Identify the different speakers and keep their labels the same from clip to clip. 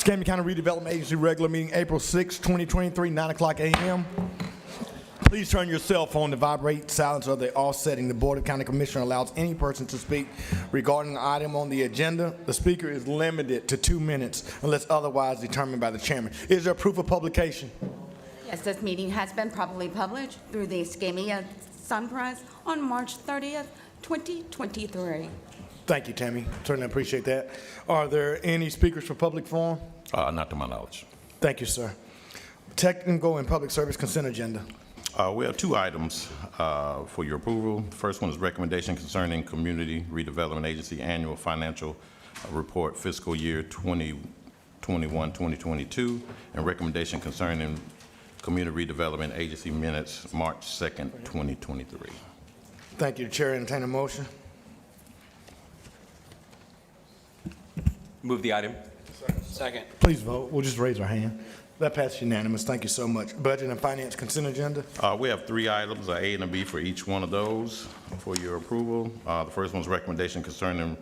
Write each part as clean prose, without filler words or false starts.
Speaker 1: Escambia County Redevelopment Agency regular meeting, April 6, 2023, 9 o'clock a.m. Please turn your cell phone to vibrate. Silence or the off setting. The Board of County Commissioners allows any person to speak regarding the item on the agenda. The speaker is limited to 2 minutes unless otherwise determined by the chairman. Is there proof of publication?
Speaker 2: Yes, this meeting has been properly published through the Escambia Sun Press on March 30th, 2023.
Speaker 1: Thank you, Tammy. Certainly appreciate that. Are there any speakers for public forum?
Speaker 3: Not to my knowledge.
Speaker 1: Thank you, sir. Technical and public service consent agenda.
Speaker 3: We have two items for your approval. The first one is recommendation concerning Community Redevelopment Agency Annual Financial Report Fiscal Year 2021-2022, and recommendation concerning Community Redevelopment Agency Minutes March 2nd, 2023.
Speaker 1: Thank you. The chair entertain a motion.
Speaker 4: Move the item. Second.
Speaker 1: Please vote. We'll just raise our hand. That passes unanimous. Thank you so much. Budget and finance consent agenda.
Speaker 3: We have three items, A and a B, for each one of those for your approval. The first one is recommendation concerning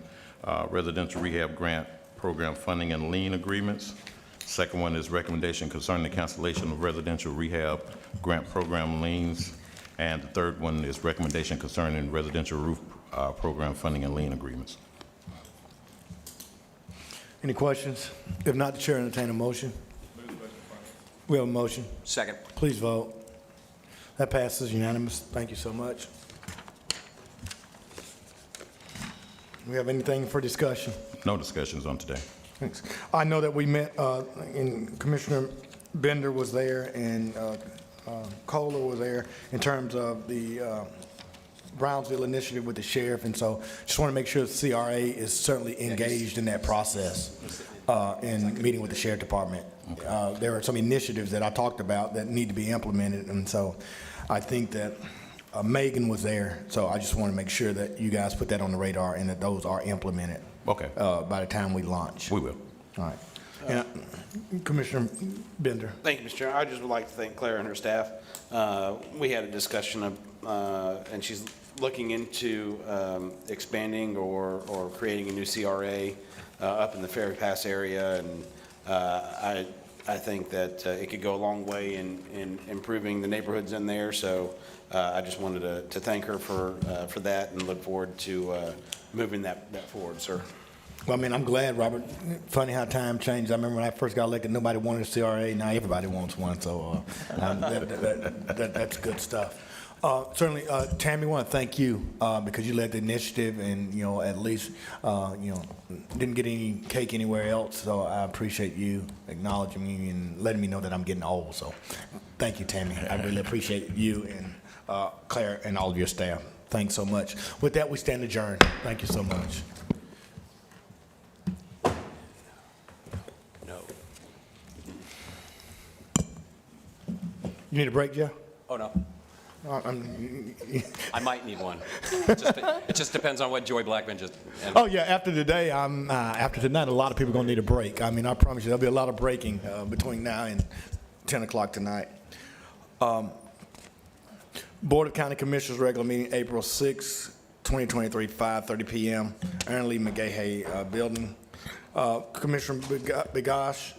Speaker 3: residential rehab grant program funding and lien agreements. Second one is recommendation concerning the cancellation of residential rehab grant program liens. And the third one is recommendation concerning residential roof program funding and lien agreements.
Speaker 1: Any questions? If not, the chair entertain a motion. We have a motion.
Speaker 4: Second.
Speaker 1: Please vote. That passes unanimous. Thank you so much. Do we have anything for discussion?
Speaker 3: No discussions on today.
Speaker 1: Thanks. I know that we met, and Commissioner Bender was there, and Kohler was there in terms of the Brownsville initiative with the sheriff, and so just want to make sure the CRA is certainly engaged in that process in meeting with the sheriff department. There are some initiatives that I talked about that need to be implemented, and so I think that Megan was there, so I just want to make sure that you guys put that on the radar and that those are implemented.
Speaker 3: Okay.
Speaker 1: By the time we launch.
Speaker 3: We will.
Speaker 1: All right. Yeah. Commissioner Bender.
Speaker 5: Thank you, Mr. Chair. I just would like to thank Claire and her staff. We had a discussion of, and she's looking into expanding or creating a new CRA up in the Ferry Pass area, and I think that it could go a long way in improving the neighborhoods in there. So I just wanted to thank her for that and look forward to moving that forward, sir.
Speaker 1: Well, I mean, I'm glad, Robert. Funny how time changed. I remember when I first got elected, nobody wanted a CRA. Now everybody wants one, so that's good stuff. Certainly, Tammy, I want to thank you because you led the initiative and, you know, at least, you know, didn't get any cake anywhere else. So I appreciate you acknowledging me and letting me know that I'm getting old. So thank you, Tammy. I really appreciate you and Claire and all of your staff. Thanks so much. With that, we stand adjourned. Thank you so much.
Speaker 4: No.
Speaker 1: You need a break, Jeff?
Speaker 4: Oh, no.
Speaker 1: I'm,
Speaker 4: I might need one. It just depends on what Joy Blackman just.
Speaker 1: oh yeah, after today, after tonight, a lot of people are gonna need a break. I mean, I promise you, there'll be a lot of breaking between now and 10 o'clock tonight. Board of County Commissioners regular meeting, April 6, 2023, 5:30 p.m. Aaron Lee McGahey building. Commissioner Bigosh.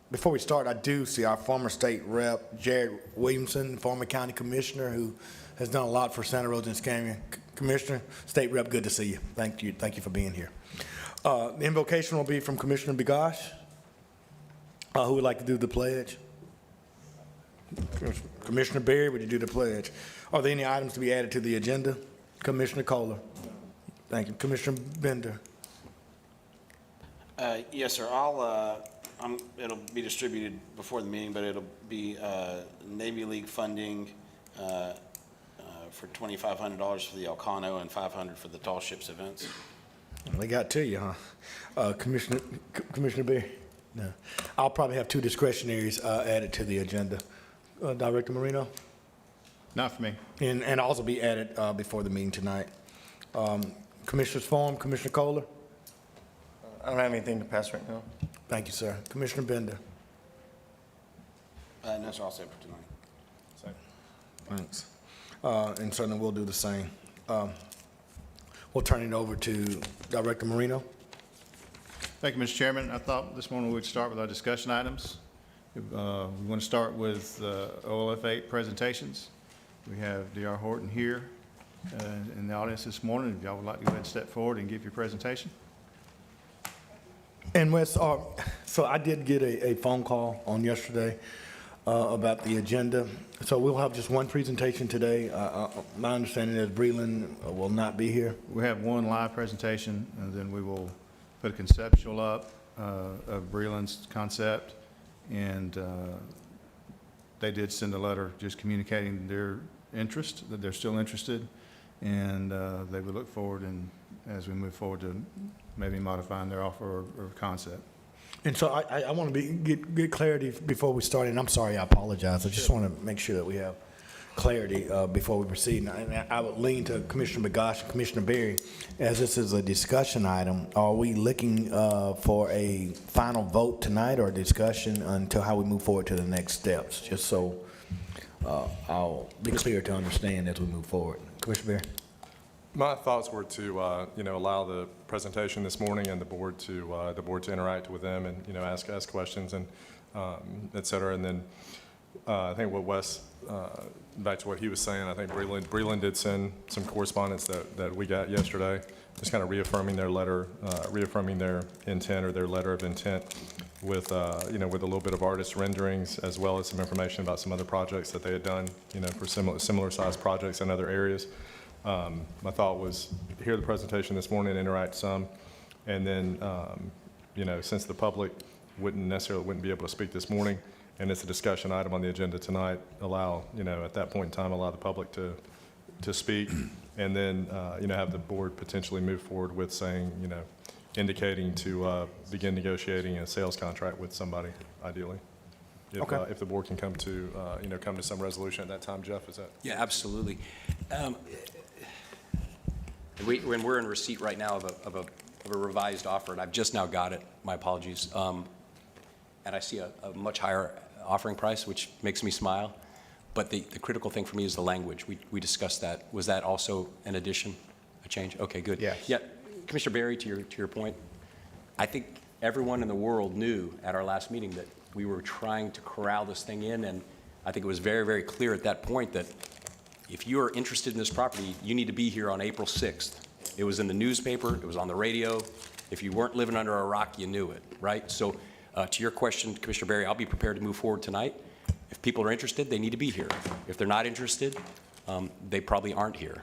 Speaker 1: Before we start, I do see our former state rep, Jared Williamson, former county commissioner who has done a lot for Santa Rosa and Escambia. Commissioner, state rep, good to see you. Thank you for being here. The invocation will be from Commissioner Bigosh. Who would like to do the pledge? Commissioner Berry, would you do the pledge? Are there any items to be added to the agenda? Commissioner Kohler. Thank you. Commissioner Bender.
Speaker 5: Yes, sir. It'll be distributed before the meeting, but it'll be Navy League funding for $2,500 for the Elcano and $500 for the Tall Ships events.
Speaker 1: They got to you, huh? Commissioner Berry? No. I'll probably have two discretionaries added to the agenda. Director Marino?
Speaker 3: Not for me.
Speaker 1: And also be added before the meeting tonight. Commissioner's Forum, Commissioner Kohler?
Speaker 6: I don't have anything to pass right now.
Speaker 1: Thank you, sir. Commissioner Bender?
Speaker 5: No, sir, I'll say it for tonight.
Speaker 1: Thanks. And certainly we'll do the same. We'll turn it over to Director Marino.
Speaker 7: Thank you, Mr. Chairman. I thought this morning we'd start with our discussion items. We want to start with OLF 8 presentations. We have D.R. Horton here in the audience this morning. If y'all would like to go ahead and step forward and give your presentation.
Speaker 1: And Wes, so I did get a phone call on yesterday about the agenda. So we'll have just one presentation today. My understanding is Breland will not be here.
Speaker 7: We have one live presentation, and then we will put a conceptual up of Breland's concept. And they did send a letter just communicating their interest, that they're still interested. And they would look forward, and as we move forward, to maybe modifying their offer or concept.
Speaker 1: And so I want to get clarity before we start, and I'm sorry, I apologize. I just want to make sure that we have clarity before we proceed. And I would lean to Commissioner McGosh and Commissioner Berry, as this is a discussion item. Are we looking for a final vote tonight or a discussion until how we move forward to the next steps? Just so I'll be clear to understand as we move forward. Commissioner Berry?
Speaker 8: My thoughts were to, allow the presentation this morning and the board to interact with them and, ask questions and, et cetera. And then I think what Wes, back to what he was saying, I think Breland did send some correspondence that we got yesterday, just kind of reaffirming their letter, reaffirming their intent or their letter of intent with, with a little bit of artist renderings, as well as some information about some other projects that they had done, for similar sized projects in other areas. My thought was hear the presentation this morning, interact some, and then, since the public wouldn't be able to speak this morning, and it's a discussion item on the agenda tonight, allow, at that point in time, allow the public to speak, and then, have the board potentially move forward with saying, indicating to begin negotiating a sales contract with somebody, ideally. If the board can come to, come to some resolution at that time. Jeff, is that?
Speaker 4: Yeah, absolutely. When we're in receipt right now of a revised offer, and I've just now got it, my apologies, and I see a much higher offering price, which makes me smile. But the critical thing for me is the language. We discussed that. Was that also an addition, a change? Okay, good.
Speaker 6: Yes.
Speaker 4: Yeah, Commissioner Berry, to your point, I think everyone in the world knew at our last meeting that we were trying to corral this thing in, and I think it was very, very clear at that point that if you are interested in this property, you need to be here on April 6th. It was in the newspaper, it was on the radio. If you weren't living under a rock, you knew it, right? So to your question, Commissioner Berry, I'll be prepared to move forward tonight. If people are interested, they need to be here. If they're not interested, they probably aren't here.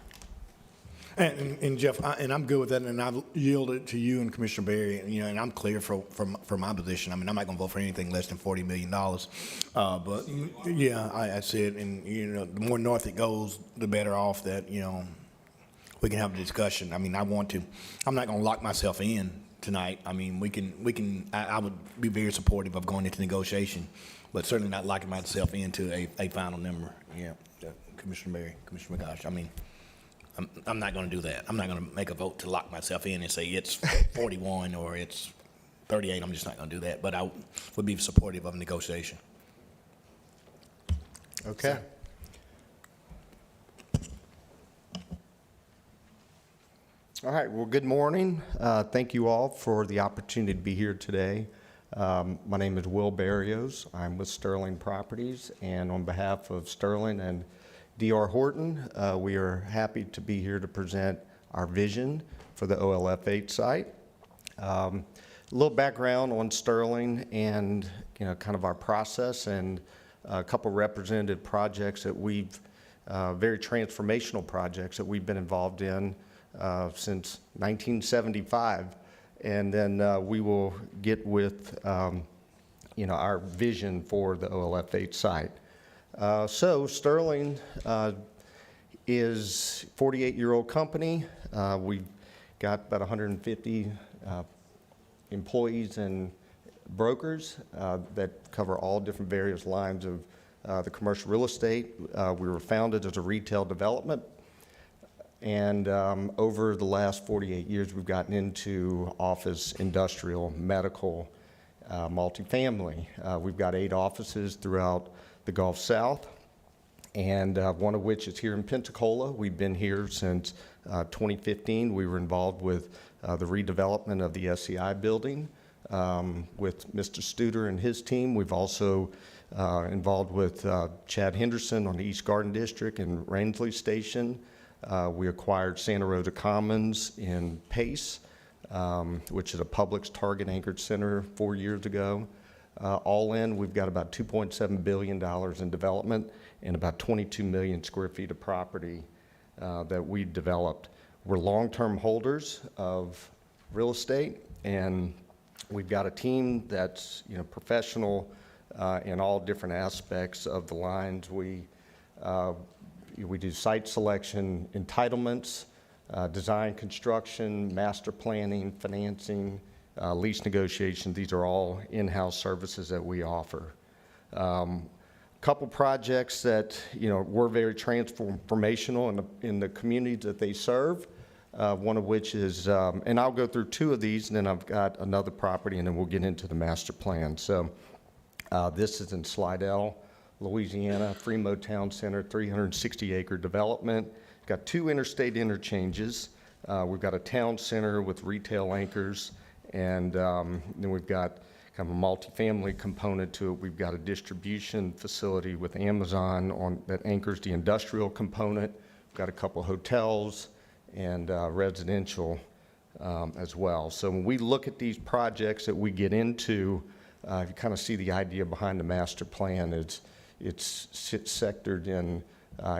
Speaker 1: And Jeff, I'm good with that, and I've yielded to you and Commissioner Berry, and I'm clear for my position. I mean, I'm not going to vote for anything less than $40 million. But yeah, I see it, and the more north it goes, the better off that we can have a discussion. I mean, I'm not going to lock myself in tonight. I mean, we can. I would be very supportive of going into negotiation, but certainly not locking myself into a final number. Yeah, Commissioner Berry, Commissioner McGosh. I mean, I'm not going to do that. I'm not going to make a vote to lock myself in and say it's 41 or it's 38. I'm just not going to do that. But I would be supportive of negotiation.
Speaker 6: Okay. All right, well, good morning. Thank you all for the opportunity to be here today. My name is Will Barrios. I'm with Sterling Properties, and on behalf of Sterling and D.R. Horton, we are happy to be here to present our vision for the OLF 8 site. A little background on Sterling and kind of our process and a couple representative projects that we've, very transformational projects that we've been involved in since 1975. And then we will get with our vision for the OLF 8 site. So Sterling is a 48-year-old company. We've got about 150 employees and brokers that cover all different various lines of the commercial real estate. We were founded as a retail development, and over the last 48 years, we've gotten into office, industrial, medical, multifamily. We've got 8 offices throughout the Gulf South, and one of which is here in Pensacola. We've been here since 2015. We were involved with the redevelopment of the SCI building. with Mr. Studer and his team. We've also involved with Chad Henderson on the East Garden District and Rangeley Station. We acquired Santa Rosa Commons in Pace, which is a Publix Target anchored center 4 years ago. All in, we've got about $2.7 billion in development and about 22 million square feet of property that we've developed. We're long-term holders of real estate, and we've got a team that's, professional in all different aspects of the lines. We do site selection, entitlements, design, construction, master planning, financing, lease negotiation. These are all in-house services that we offer. Couple projects that were very transformational in the communities that they serve. One of which is, and I'll go through two of these, and then I've got another property, and then we'll get into the master plan. So this is in Slidell, Louisiana, Fremont Town Center, 360-acre development. Got 2 interstate interchanges. We've got a town center with retail anchors, and then we've got kind of a multifamily component to it. We've got a distribution facility with Amazon that anchors the industrial component. We've got a couple hotels and residential as well. So when we look at these projects that we get into, you kind of see the idea behind the master plan. It's sectored in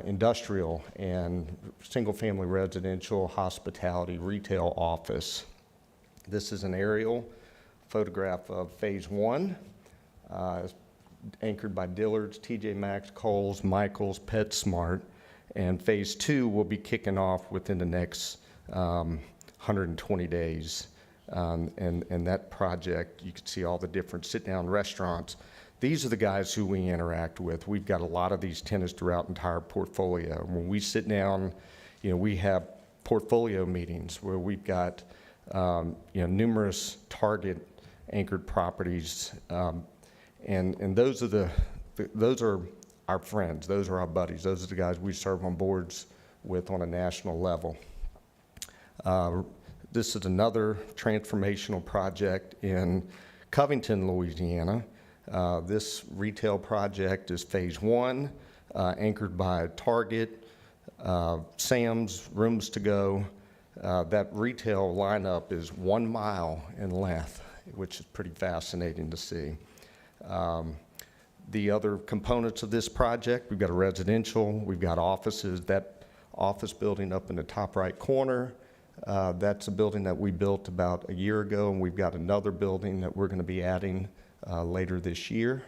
Speaker 6: industrial and single-family residential, hospitality, retail, office. This is an aerial photograph of Phase 1, anchored by Dillard's, TJ Maxx, Kohl's, Michael's, PetSmart. And Phase 2 will be kicking off within the next 120 days. And that project, you can see all the different sit-down restaurants. These are the guys who we interact with. We've got a lot of these tenants throughout the entire portfolio. When we sit down, we have portfolio meetings where we've got numerous Target anchored properties, and those are our friends. Those are our buddies. Those are the guys we serve on boards with on a national level. This is another transformational project in Covington, Louisiana. This retail project is Phase 1, anchored by Target, Sam's, Rooms to Go. That retail lineup is 1 mile in length, which is pretty fascinating to see. The other components of this project, we've got a residential, we've got offices. That office building up in the top right corner, that's a building that we built about a year ago, and we've got another building that we're going to be adding later this year.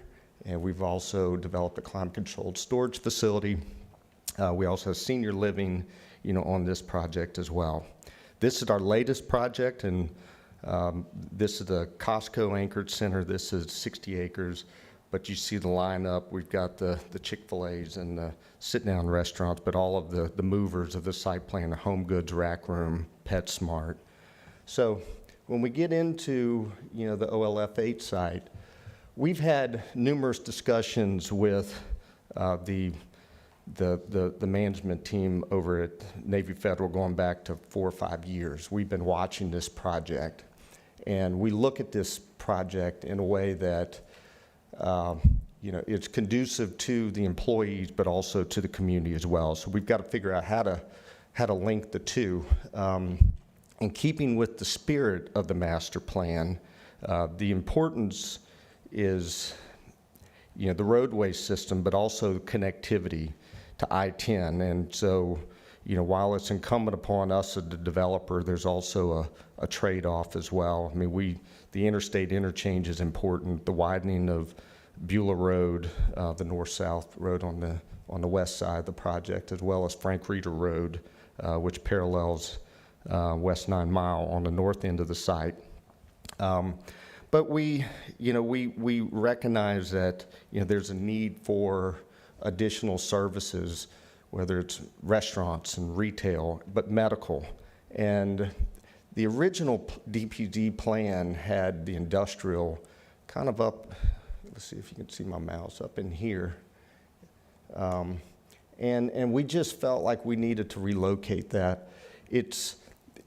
Speaker 6: And we've also developed a climate-controlled storage facility. We also have senior living, on this project as well. This is our latest project, and this is a Costco anchored center. This is 60 acres. But you see the lineup. We've got the Chick-fil-A's and the sit-down restaurants, but all of the movers of the site plan, the Home Goods, Rack Room, PetSmart. So when we get into, the OLF8 site, we've had numerous discussions with the management team over at Navy Federal going back to 4 or 5 years. We've been watching this project, and we look at this project in a way that it's conducive to the employees, but also to the community as well. So we've got to figure out how to link the two. In keeping with the spirit of the master plan, the importance is, the roadway system, but also connectivity to I-10. And so, while it's incumbent upon us as the developer, there's also a trade-off as well. I mean, the interstate interchange is important. The widening of Beulah Road, the north-south road on the west side of the project, as well as Frank Reeder Road, which parallels West 9 Mile on the north end of the site. But we recognize that there's a need for additional services, whether it's restaurants and retail, but medical. And the original DPZ plan had the industrial kind of up. Let's see if you can see my mouse up in here. And we just felt like we needed to relocate that.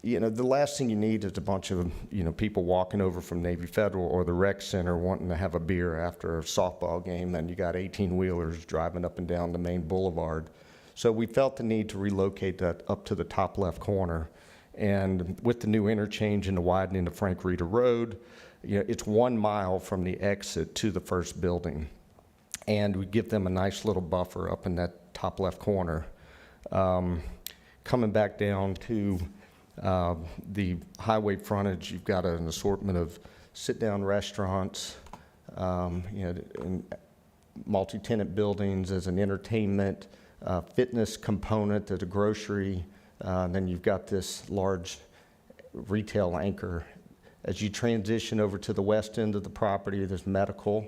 Speaker 6: the last thing you need is a bunch of, people walking over from Navy Federal or the rec center wanting to have a beer after a softball game, and you got 18-wheelers driving up and down the main boulevard. So we felt the need to relocate that up to the top left corner. And with the new interchange and the widening of Frank Reeder Road, it's 1 mile from the exit to the first building. And we give them a nice little buffer up in that top left corner. Coming back down to the highway frontage, you've got an assortment of sit-down restaurants, and multi-tenant buildings as an entertainment, fitness component as a grocery. Then you've got this large retail anchor. As you transition over to the west end of the property, there's medical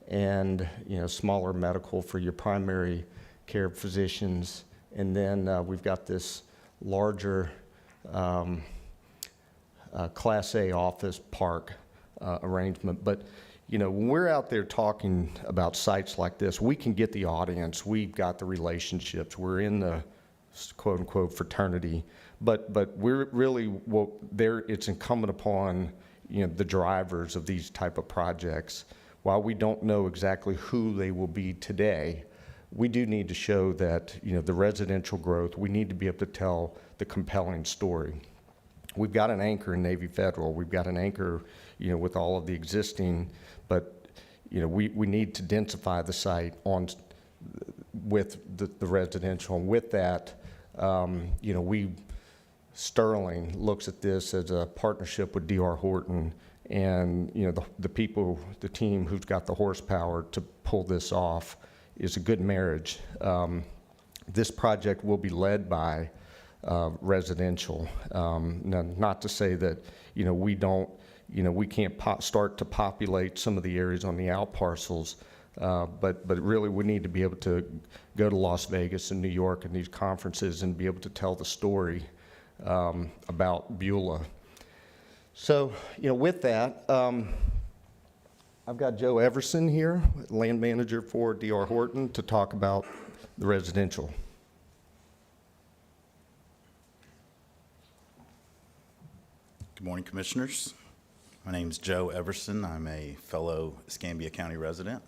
Speaker 6: and smaller medical for your primary care physicians. And then we've got this larger Class A office park arrangement. But, when we're out there talking about sites like this, we can get the audience. We've got the relationships. We're in the quote-unquote fraternity. But we're really, it's incumbent upon, the drivers of these type of projects. While we don't know exactly who they will be today, we do need to show that, the residential growth, we need to be able to tell the compelling story. We've got an anchor in Navy Federal. We've got an anchor, with all of the existing, but, we need to densify the site with the residential. And with that, Sterling looks at this as a partnership with D.R. Horton and, the team who's got the horsepower to pull this off is a good marriage. This project will be led by residential. Now, not to say that, we don't, we can't start to populate some of the areas on the out parcels, but really we need to be able to go to Las Vegas and New York and these conferences and be able to tell the story about Beulah. So, with that, I've got Joe Everson here, land manager for D.R. Horton, to talk about the residential.
Speaker 9: Good morning, Commissioners. My name is Joe Everson. I'm a fellow Escambia County resident.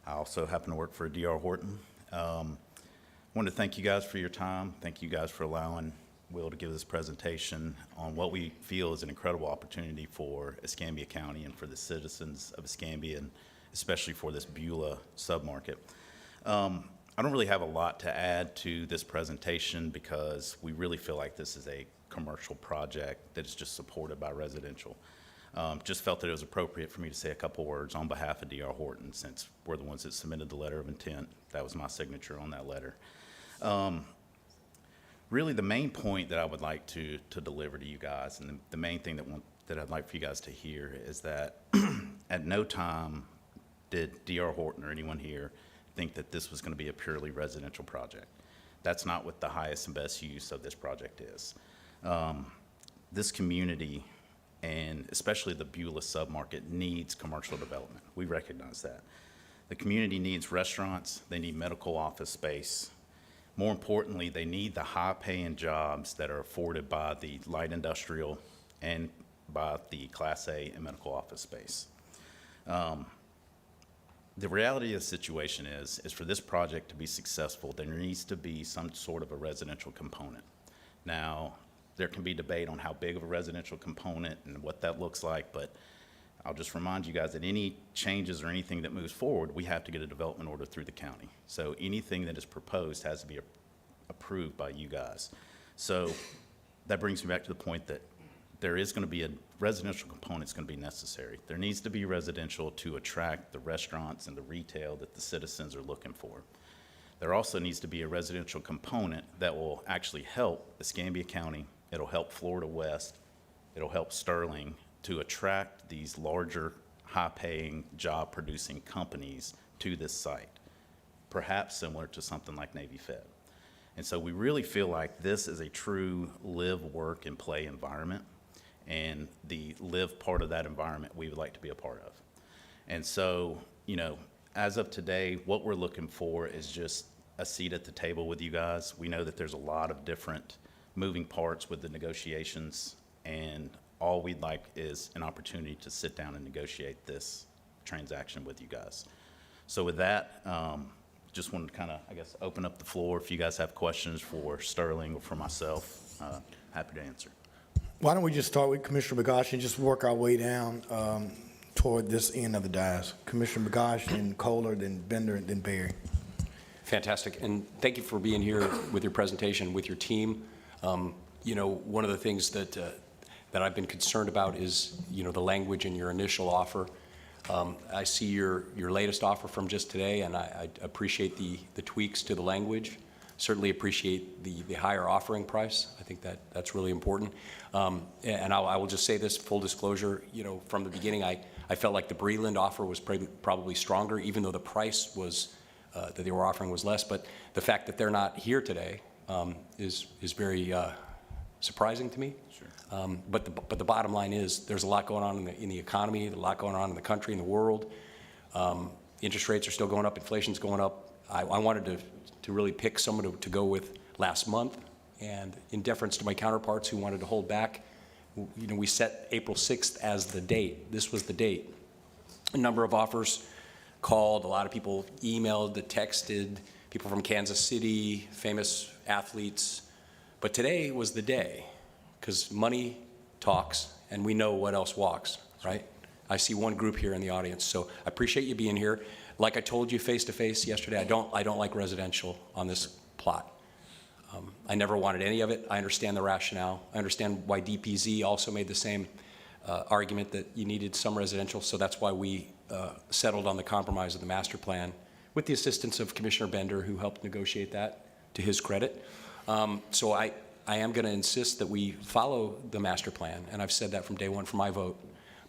Speaker 9: I also happen to work for D.R. Horton. Wanted to thank you guys for your time. Thank you guys for allowing Will to give this presentation on what we feel is an incredible opportunity for Escambia County and for the citizens of Escambia, and especially for this Beulah submarket. I don't really have a lot to add to this presentation because we really feel like this is a commercial project that is just supported by residential. Just felt that it was appropriate for me to say a couple words on behalf of D.R. Horton, since we're the ones that submitted the letter of intent. That was my signature on that letter. Really, the main point that I would like to deliver to you guys, and the main thing that I'd like for you guys to hear, is that at no time did D.R. Horton or anyone here think that this was going to be a purely residential project. That's not what the highest and best use of this project is. This community, and especially the Beulah submarket, needs commercial development. We recognize that. The community needs restaurants, they need medical office space. More importantly, they need the high-paying jobs that are afforded by the light industrial and by the Class A and medical office space. The reality of the situation is for this project to be successful, there needs to be some sort of a residential component. Now, there can be debate on how big of a residential component and what that looks like, but I'll just remind you guys that any changes or anything that moves forward, we have to get a development order through the county. So anything that is proposed has to be approved by you guys. So that brings me back to the point that there is going to be a residential component that's going to be necessary. There needs to be residential to attract the restaurants and the retail that the citizens are looking for. There also needs to be a residential component that will actually help Escambia County. It'll help Florida West. It'll help Sterling to attract these larger, high-paying, job-producing companies to this site, perhaps similar to something like Navy Fed. And so we really feel like this is a true live, work, and play environment, and the live part of that environment we would like to be a part of. And so, as of today, what we're looking for is just a seat at the table with you guys. We know that there's a lot of different moving parts with the negotiations, and all we'd like is an opportunity to sit down and negotiate this transaction with you guys. So with that, just wanted to kind of, I guess, open up the floor. If you guys have questions for Sterling or for myself, happy to answer.
Speaker 1: Why don't we just start with Commissioner Bagash and just work our way down toward this end of the dais? Commissioner Bagash, then Kohler, then Bender, and then Berry.
Speaker 4: Fantastic, and thank you for being here with your presentation, with your team. You know, one of the things that I've been concerned about is, you know, the language in your initial offer. I see your latest offer from just today, and I appreciate the tweaks to the language. Certainly appreciate the higher offering price. I think that's really important. And I will just say this, full disclosure, you know, from the beginning, I felt like the Breland offer was probably stronger, even though the price was that they were offering was less. But the fact that they're not here today is very surprising to me. Sure. But the bottom line is there's a lot going on in the economy, a lot going on in the country, in the world. Interest rates are still going up, inflation's going up. I wanted to really pick someone to go with last month, and in deference to my counterparts who wanted to hold back, you know, we set April 6th as the date. This was the date. A number of offers called, a lot of people emailed, texted, people from Kansas City, famous athletes. But today was the day, because money talks, and we know what else walks, right? I see one group here in the audience, so I appreciate you being here. Like I told you face-to-face yesterday, I don't like residential on this plot. I never wanted any of it. I understand the rationale. I understand why DPZ also made the same argument that you needed some residential, so that's why we settled on the compromise of the master plan with the assistance of Commissioner Bender, who helped negotiate that, to his credit. So I am going to insist that we follow the master plan, and I've said that from day one for my vote,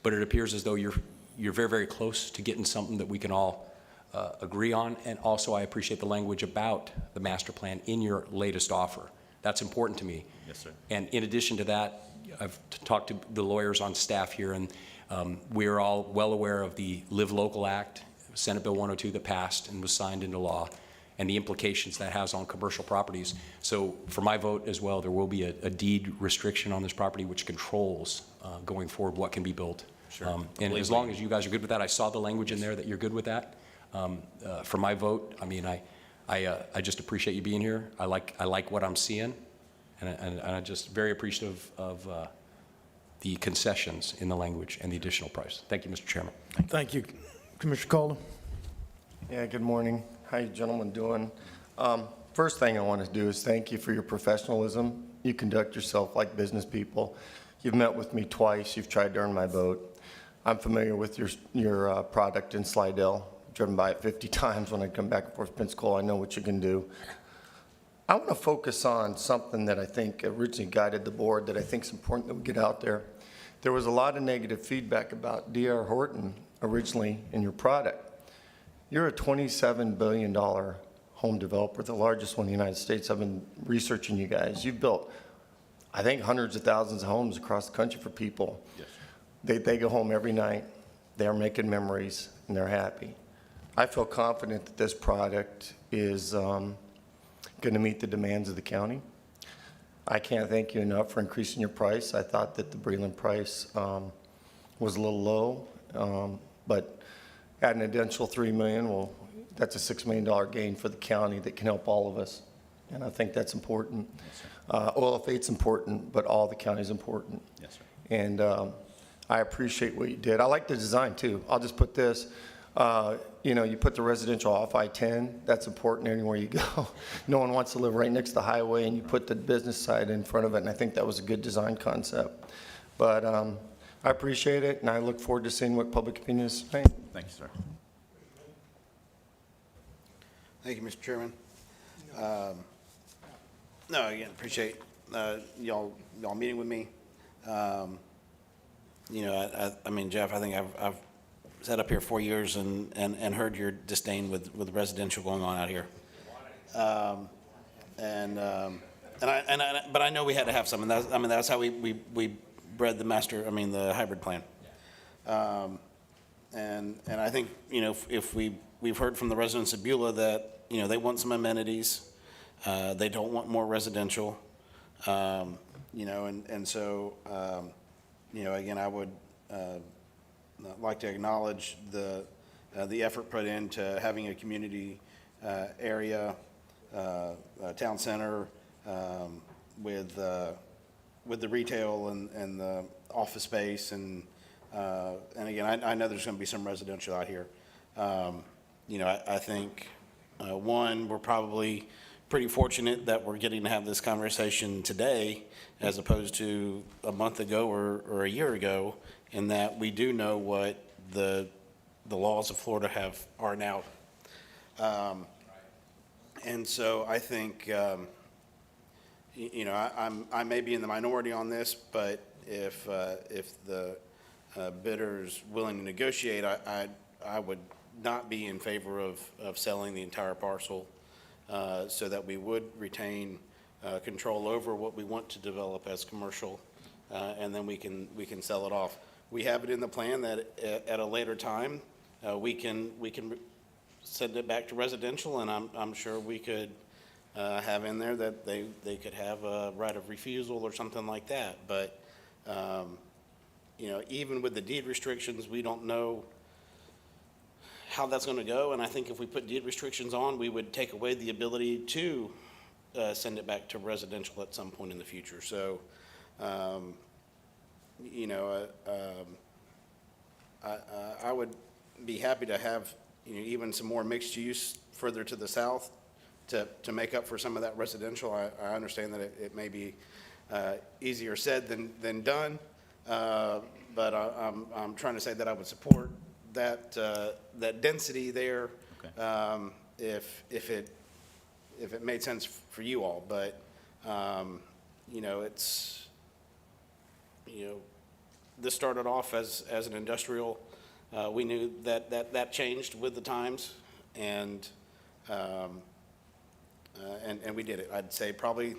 Speaker 4: but it appears as though you're very, very close to getting something that we can all agree on, and also I appreciate the language about the master plan in your latest offer. That's important to me.
Speaker 9: Yes, sir.
Speaker 4: And in addition to that, I've talked to the lawyers on staff here, and we are all well aware of the Live Local Act, Senate Bill 102 that passed and was signed into law, and the implications that has on commercial properties. So for my vote as well, there will be a deed restriction on this property which controls going forward what can be built.
Speaker 9: Sure.
Speaker 4: And as long as you guys are good with that, I saw the language in there that you're good with that. For my vote, I mean, I just appreciate you being here. I like what I'm seeing, and I'm just very appreciative of the concessions in the language and the additional price. Thank you, Mr. Chairman.
Speaker 1: Thank you. Commissioner Kohler?
Speaker 6: Yeah, good morning. How you gentlemen doing? First thing I want to do is thank you for your professionalism. You conduct yourself like business people. You've met with me twice. You've tried to earn my vote. I'm familiar with your product in Slidell. Driven by it 50 times when I come back and forth Pensacola. I know what you can do. I want to focus on something that I think originally guided the board that I think is important that we get out there. There was a lot of negative feedback about D.R. Horton originally in your product. You're a $27 billion home developer, the largest one in the United States. I've been researching you guys. You've built, I think, hundreds of thousands of homes across the country for people.
Speaker 9: Yes.
Speaker 6: They go home every night. They're making memories, and they're happy. I feel confident that this product is going to meet the demands of the county. I can't thank you enough for increasing your price. I thought that the Breland price was a little low, but at an additional $3 million, well, that's a $6 million gain for the county that can help all of us, and I think that's important. Oil Fate's important, but all the county's important.
Speaker 9: Yes, sir.
Speaker 6: And I appreciate what you did. I like the design too. I'll just put this. You know, you put the residential off I-10, that's important anywhere you go. No one wants to live right next to the highway, and you put the business side in front of it, and I think that was a good design concept. But I appreciate it, and I look forward to seeing what public opinion is saying.
Speaker 9: Thank you, sir.
Speaker 5: Thank you, Mr. Chairman. No, again, appreciate y'all meeting with me. You know, I mean, Jeff, I think I've sat up here 4 years and heard your disdain with residential going on out here. But I know we had to have some, and that's how we bred the hybrid plan. And I think, you know, if we've heard from the residents of Beulah that, you know, they want some amenities, they don't want more residential. You know, and so, you know, again, I would like to acknowledge the effort put into having a community area, town center, with the retail and the office space, and again, I know there's going to be some residential out here. You know, I think, one, we're probably pretty fortunate that we're getting to have this conversation today as opposed to a month ago or a year ago, in that we do know what the laws of Florida are now. And so I think, you know, I may be in the minority on this, but if the bidder's willing to negotiate, I would not be in favor of selling the entire parcel, so that we would retain control over what we want to develop as commercial, and then we can sell it off. We have it in the plan that at a later time, we can send it back to residential, and I'm sure we could have in there that they could have a right of refusal or something like that. But, you know, even with the deed restrictions, we don't know how that's going to go. And I think if we put deed restrictions on, we would take away the ability to send it back to residential at some point in the future. So, you know, I would be happy to have, you know, even some more mixed use further to the south to make up for some of that residential. I understand that it may be easier said than done, but I'm trying to say that I would support that density there,
Speaker 9: Okay.
Speaker 5: if it made sense for you all. But you know, this started off as an industrial. We knew that changed with the times, and we did it. I'd say probably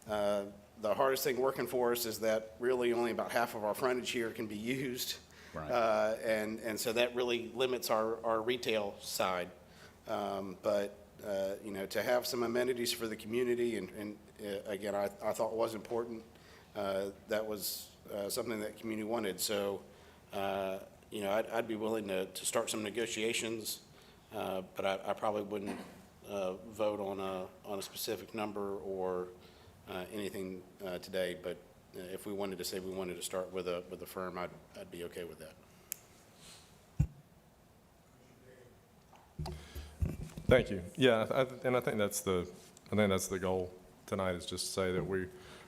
Speaker 5: the hardest thing working for us is that really only about half of our frontage here can be used.
Speaker 9: Right.
Speaker 5: And so that really limits our retail side. But you know, to have some amenities for the community, and again, I thought was important. That was something that the community wanted. So you know, I'd be willing to start some negotiations, but I probably wouldn't vote on a specific number or anything today. But if we wanted to say we wanted to start with a firm, I'd be okay with that.
Speaker 8: Thank you. Yeah, and I think that's the goal tonight, is just to say that we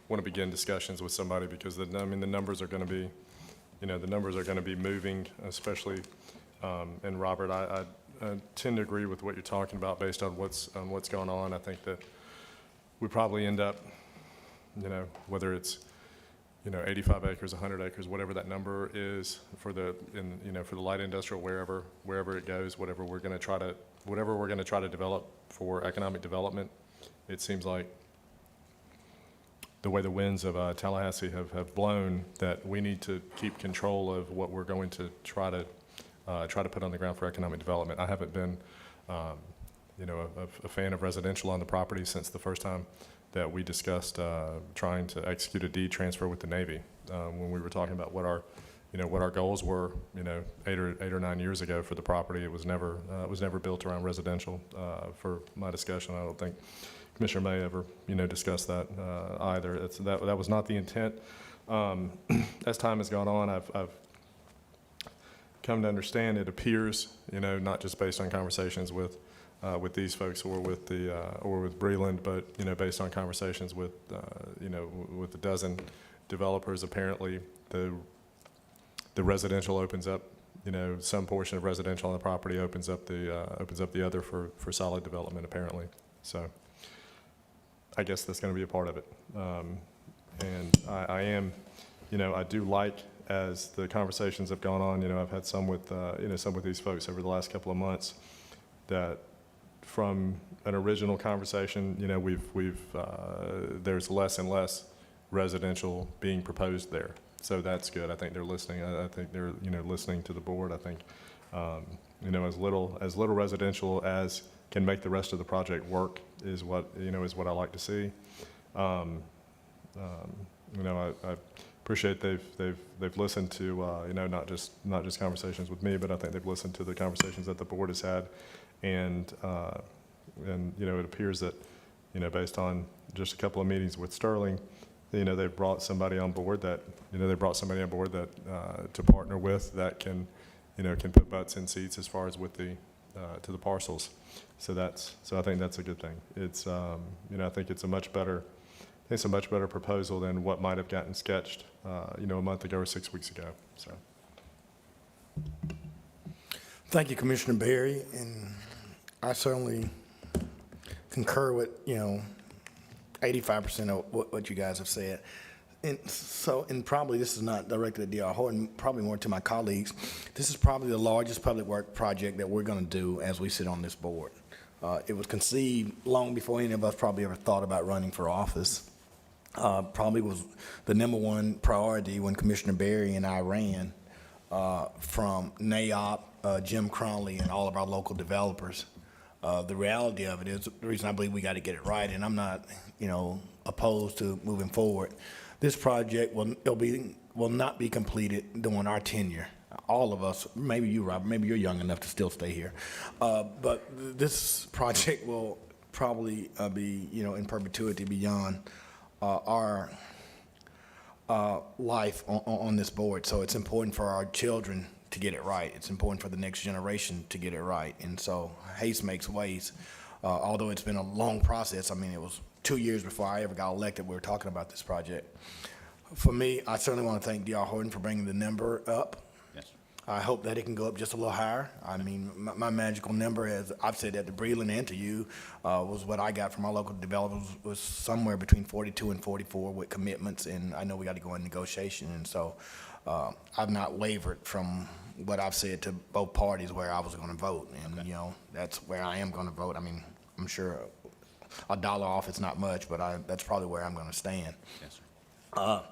Speaker 8: want to begin discussions with somebody, because the numbers are going to be, you know, the numbers are going to be moving, especially. And Robert, I tend to agree with what you're talking about based on what's going on. I think that we probably end up, you know, whether it's, you know, 85 acres, 100 acres, whatever that number is for the light industrial, wherever it goes, whatever we're going to try to develop for economic development. It seems like the way the winds of Tallahassee have blown, that we need to keep control of what we're going to try to put on the ground for economic development. I haven't been, you know, a fan of residential on the property since the first time that we discussed trying to execute a deed transfer with the Navy. When we were talking about what our goals were, you know, 8 or 9 years ago for the property, it was never built around residential. For my discussion, I don't think Commissioner May ever, you know, discussed that either. That was not the intent. As time has gone on, I've come to understand, it appears, you know, not just based on conversations with these folks or with Breland, but, you know, based on conversations with you know, with a dozen developers, apparently the residential opens up, you know, some portion of residential on the property opens up the other for solid development, apparently. So I guess that's going to be a part of it. And I am, you know, I do like, as the conversations have gone on, you know, I've had some with these folks over the last couple of months, that from an original conversation, you know, there's less and less residential being proposed there. So that's good. I think they're listening. I think they're, you know, listening to the board. I think, you know, as little residential as can make the rest of the project work is what I like to see. You know, I appreciate they've listened to, you know, not just conversations with me, but I think they've listened to the conversations that the board has had. And, you know, it appears that, you know, based on just a couple of meetings with Sterling, you know, they've brought somebody on board that, to partner with that can, you know, can put butts in seats as far as with the, to the parcels. So I think that's a good thing. It's, you know, I think it's a much better proposal than what might have gotten sketched, you know, a month ago or 6 weeks ago, so.
Speaker 1: Thank you, Commissioner Berry, and I certainly concur with, you know, 85% of what you guys have said. And so, and probably this is not directed at D.R. Horton, probably more to my colleagues. This is probably the largest public work project that we're going to do as we sit on this board. It was conceived long before any of us probably ever thought about running for office. Probably was the number one priority when Commissioner Berry and I ran from NAIOP, Jim Cronley, and all of our local developers. The reality of it is, the reason I believe we got to get it right, and I'm not, you know, opposed to moving forward. This project will not be completed during our tenure. All of us, maybe you, Robert, maybe you're young enough to still stay here, but this project will probably be, you know, in perpetuity beyond our life on this board. So it's important for our children to get it right. It's important for the next generation to get it right. And so haste makes waste. Although it's been a long process, I mean, it was 2 years before I ever got elected, we were talking about this project. For me, I certainly want to thank D.R. Horton for bringing the number up.
Speaker 9: Yes, sir.
Speaker 1: I hope that it can go up just a little higher. I mean, my magical number, as I've said that to Breland and to you, was what I got from our local developers, was somewhere between 42 and 44 with commitments, and I know we got to go in negotiation, and so I've not wavered from what I've said to both parties where I was going to vote, and you know, that's where I am going to vote. I mean, I'm sure $1 off is not much, but that's probably where I'm going to stand.
Speaker 9: yes, sir.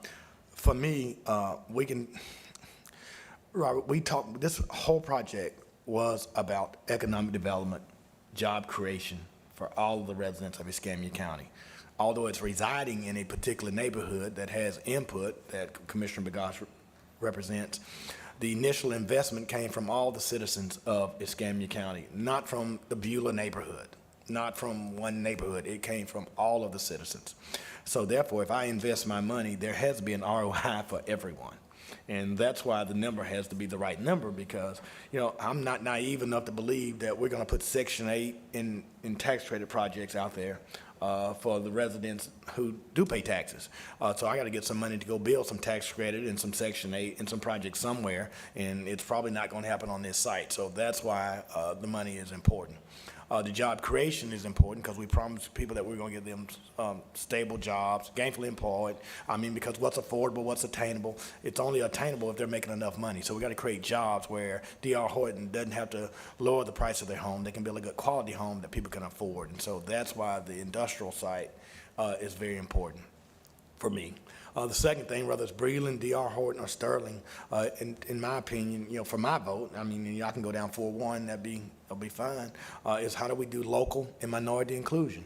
Speaker 1: For me, we can, Robert, this whole project was about economic development, job creation for all of the residents of Escambia County. Although it's residing in a particular neighborhood that has input that Commissioner Begosh represents, the initial investment came from all the citizens of Escambia County, not from the Beulah neighborhood, not from one neighborhood. It came from all of the citizens. So therefore, if I invest my money, there has to be an ROI for everyone. And that's why the number has to be the right number, because, you know, I'm not naive enough to believe that we're going to put Section 8 in tax credit projects out there for the residents who do pay taxes. So I got to get some money to go build some tax credit and some Section 8 and some projects somewhere, and it's probably not going to happen on this site. So that's why the money is important. The job creation is important because we promised people that we're going to give them stable jobs, gainfully employed. I mean, because what's affordable, what's attainable? It's only attainable if they're making enough money. So we got to create jobs where D.R. Horton doesn't have to lower the price of their home. They can build a good quality home that people can afford. And so that's why the industrial site is very important for me. The second thing, whether it's Breland, D.R. Horton, or Sterling, in my opinion, you know, for my vote, I mean, I can go down 4-1, that'll be fine, is how do we do local and minority inclusion?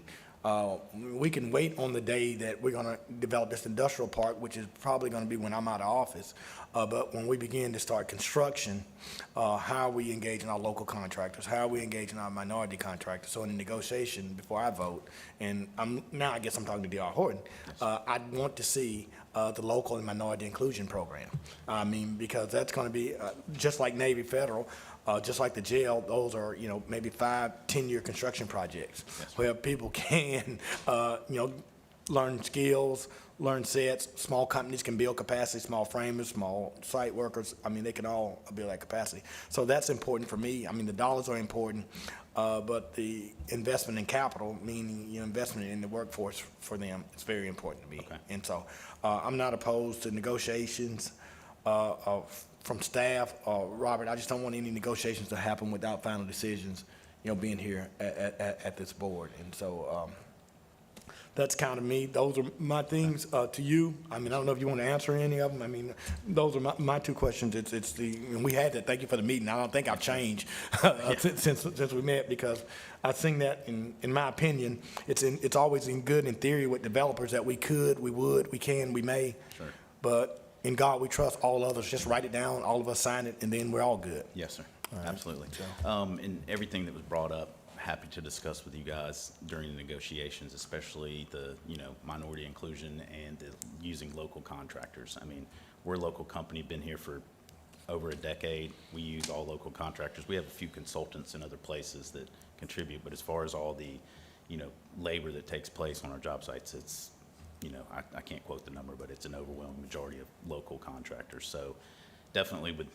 Speaker 1: We can wait on the day that we're going to develop this industrial park, which is probably going to be when I'm out of office. But when we begin to start construction, how are we engaging our local contractors? How are we engaging our minority contractors? So in the negotiation, before I vote, and I guess I'm talking to D.R. Horton, I'd want to see the local and minority inclusion program. I mean, because that's going to be, just like Navy Federal, just like the jail, those are, you know, maybe 5-10-year construction projects where people can, you know, learn skills, learn sets. Small companies can build capacity, small framers, small site workers. I mean, they can all build that capacity. So that's important for me. I mean, the dollars are important, but the investment in capital, meaning your investment in the workforce for them, is very important to me.
Speaker 9: Okay.
Speaker 1: And so I'm not opposed to negotiations from staff. Robert, I just don't want any negotiations to happen without final decisions, you know, being here at this board. And so that's kind of me. Those are my things. To you, I mean, I don't know if you want to answer any of them. I mean, those are my two questions. It's the, and we had that, thank you for the meeting. I don't think I've changed since we met, because I think that, in my opinion, it's always in good in theory with developers that we could, we would, we can, we may.
Speaker 9: Sure.
Speaker 1: But in God we trust. All others, just write it down, all of us sign it, and then we're all good.
Speaker 9: Yes, sir. Absolutely. And everything that was brought up, happy to discuss with you guys during the negotiations, especially the, minority inclusion and the using local contractors. I mean, we're a local company, been here for over a decade. We use all local contractors. We have a few consultants in other places that contribute, but as far as all the, labor that takes place on our job sites, it's, I can't quote the number, but it's an overwhelming majority of local contractors. So definitely would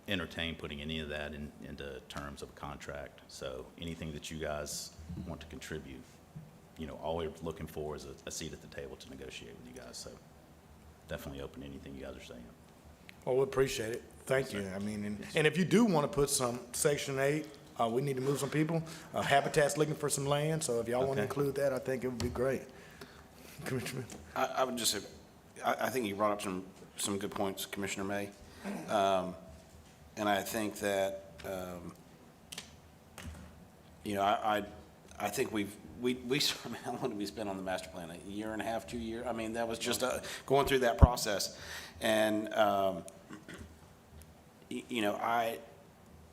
Speaker 9: entertain putting any of that into terms of a contract. So anything that you guys want to contribute, all we're looking for is a seat at the table to negotiate with you guys. So definitely open to anything you guys are saying.
Speaker 1: Well, we appreciate it. Thank you. I mean, and if you do want to put some Section 8, we need to move some people. Habitat's looking for some land, so if y'all want to
Speaker 9: Okay.
Speaker 1: include that, I think it would be great. Commissioner?
Speaker 5: I would just say, I think you brought up some good points, Commissioner May. And I think that, I think how long did we spend on the master plan? A year and a half, 2 years? I mean, that was just going through that process. And, I,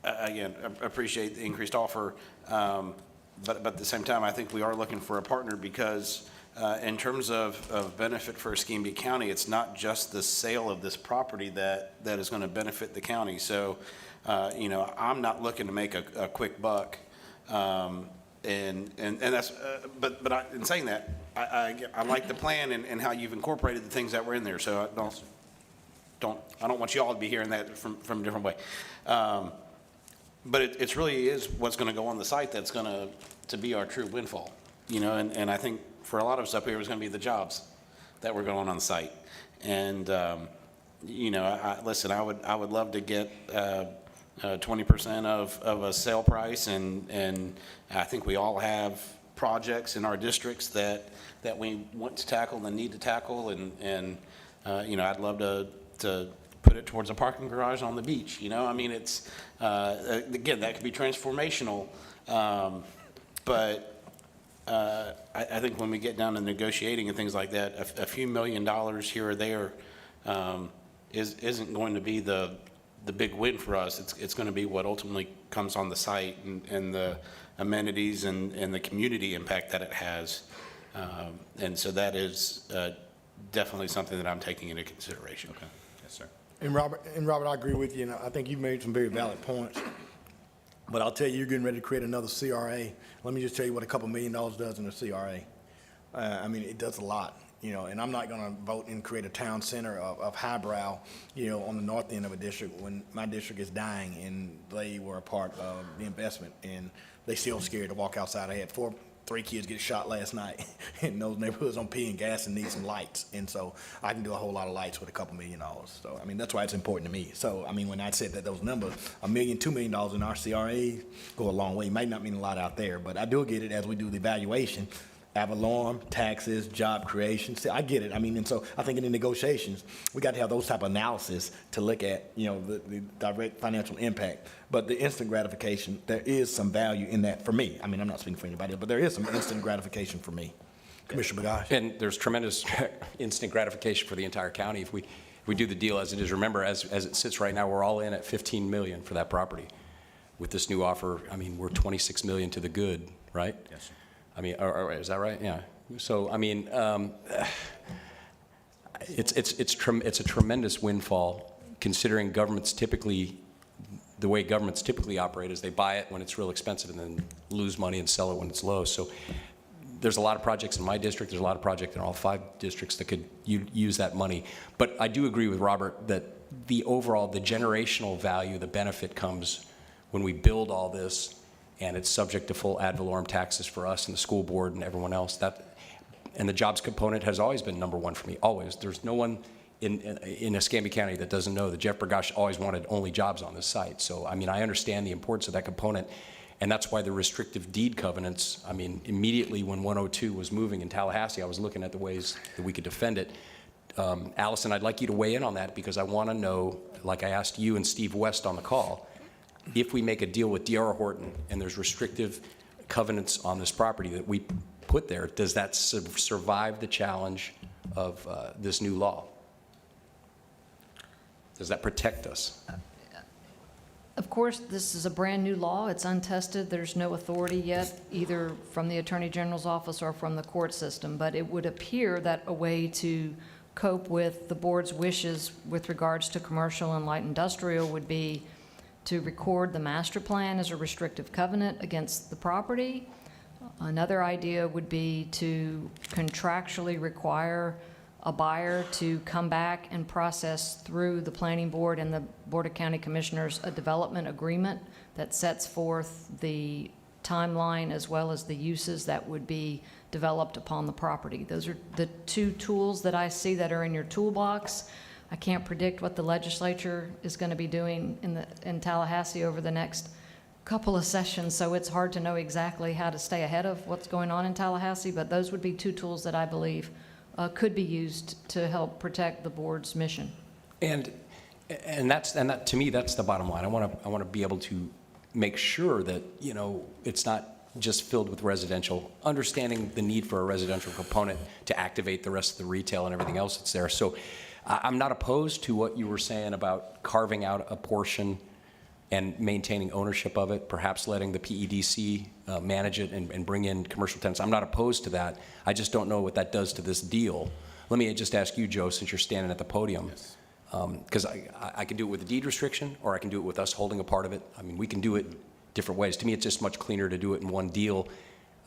Speaker 5: again, appreciate the increased offer. But at the same time, I think we are looking for a partner because in terms of benefit for Escambia County, it's not just the sale of this property that is going to benefit the county. So, I'm not looking to make a quick buck. And that's, but in saying that, I like the plan and how you've incorporated the things that were in there. So I don't want you all to be hearing that from a different way. But it really is what's going to go on the site that's going to be our true windfall, and I think for a lot of us up here, it's going to be the jobs that were going on the site. And, listen, I would love to get 20% of a sale price, and I think we all have projects in our districts that we want to tackle and need to tackle, and I'd love to put it towards a parking garage on the beach. I mean, it's again, that could be transformational, but I think when we get down to negotiating and things like that, a few $1 million here or there isn't going to be the big win for us. It's going to be what ultimately comes on the site and the amenities and the community impact that it has. And so that is definitely something that I'm taking into consideration.
Speaker 9: Okay. Yes, sir.
Speaker 1: And Robert, I agree with you, and I think you've made some very valid points. But I'll tell you, you're getting ready to create another CRA. Let me just tell you what a couple $1 million does in a CRA. I mean, it does a lot, and I'm not going to vote and create a town center of highbrow, on the north end of a district when my district is dying and they were a part of the investment and they still scared to walk outside. I had 3 kids get shot last night in those neighborhoods on P and gas and need some lights. And so I can do a whole lot of lights with a couple $1 million. So, I mean, that's why it's important to me. So, I mean, when I said that those numbers, $1 million, $2 million in our CRA go a long way. It might not mean a lot out there, but I do get it as we do the evaluation. Ad valorem, taxes, job creation. See, I get it. I mean, and so I think in the negotiations, we got to have those type of analysis to look at, the direct financial impact. But the instant gratification, there is some value in that for me. I mean, I'm not speaking for anybody else, but there is some instant gratification for me. Commissioner Bagash.
Speaker 4: And there's tremendous instant gratification for the entire county if we do the deal as it is. Remember, as it sits right now, we're all in at $15 million for that property. With this new offer, I mean, we're $26 million to the good, right?
Speaker 9: Yes, sir.
Speaker 4: I mean, is that right? Yeah. So, I mean, it's a tremendous windfall considering the way governments typically operate is they buy it when it's real expensive and then lose money and sell it when it's low. So there's a lot of projects in my district. There's a lot of projects in all 5 districts that could use that money. But I do agree with Robert that the generational value, the benefit comes when we build all this and it's subject to full ad valorem taxes for us and the school board and everyone else. And the jobs component has always been number one for me, always. There's no one in Escambia County that doesn't know that Jeff Bergosh always wanted only jobs on this site. So, I mean, I understand the importance of that component. And that's why the restrictive deed covenants, I mean, immediately when 102 was moving in Tallahassee, I was looking at the ways that we could defend it. Allison, I'd like you to weigh in on that because I want to know, like I asked you and Steve West on the call, if we make a deal with D.R. Horton and there's restrictive covenants on this property that we put there, does that survive the challenge of this new law? Does that protect us?
Speaker 10: Of course, this is a brand-new law. It's untested. There's no authority yet, either from the Attorney General's office or from the court system. But it would appear that a way to cope with the board's wishes with regards to commercial and light industrial would be to record the master plan as a restrictive covenant against the property. Another idea would be to contractually require a buyer to come back and process through the planning board and the Board of County Commissioners a development agreement that sets forth the timeline as well as the uses that would be developed upon the property. Those are the two tools that I see that are in your toolbox. I can't predict what the legislature is going to be doing in Tallahassee over the next couple of sessions, so it's hard to know exactly how to stay ahead of what's going on in Tallahassee, but those would be two tools that I believe could be used to help protect the board's mission.
Speaker 4: And that to me, that's the bottom line. I want to be able to make sure that, you know, it's not just filled with residential, understanding the need for a residential component to activate the rest of the retail and everything else that's there. So I'm not opposed to what you were saying about carving out a portion and maintaining ownership of it, perhaps letting the PEDC manage it and bring in commercial tenants. I'm not opposed to that. I just don't know what that does to this deal. Let me just ask you, Joe, since you're standing at the podium, because I can do it with a deed restriction, or I can do it with us holding a part of it. I mean, we can do it different ways. To me, it's just much cleaner to do it in one deal,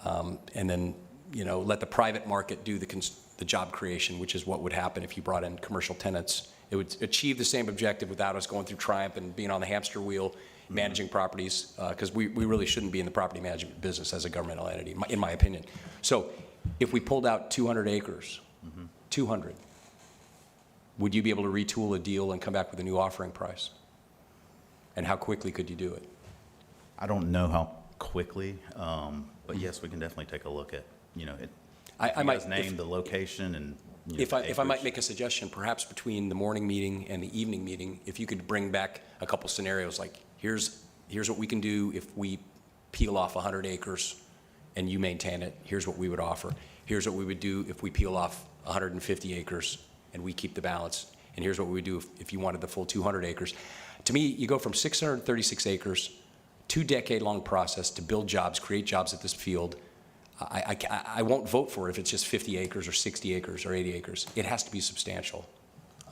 Speaker 4: and then, you know, let the private market do the job creation, which is what would happen if you brought in commercial tenants. It would achieve the same objective without us going through Triumph and being on the hamster wheel, managing properties, because we really shouldn't be in the property management business as a governmental entity, in my opinion. So if we pulled out 200 acres, 200, would you be able to retool a deal and come back with a new offering price? And how quickly could you do it?
Speaker 9: I don't know how quickly, but yes, we can definitely take a look at, you know,
Speaker 4: I
Speaker 9: you
Speaker 4: might
Speaker 9: guys name the location and, you know,
Speaker 4: If I might
Speaker 9: acreage.
Speaker 4: make a suggestion, perhaps between the morning meeting and the evening meeting, if you could bring back a couple scenarios, like here's what we can do if we peel off 100 acres and you maintain it. Here's what we would offer. Here's what we would do if we peel off 150 acres and we keep the balance. And here's what we would do if you wanted the full 200 acres. To me, you go from 636 acres, 2-decade-long process to build jobs, create jobs at this field. I won't vote for it if it's just 50 acres or 60 acres or 80 acres. It has to be substantial.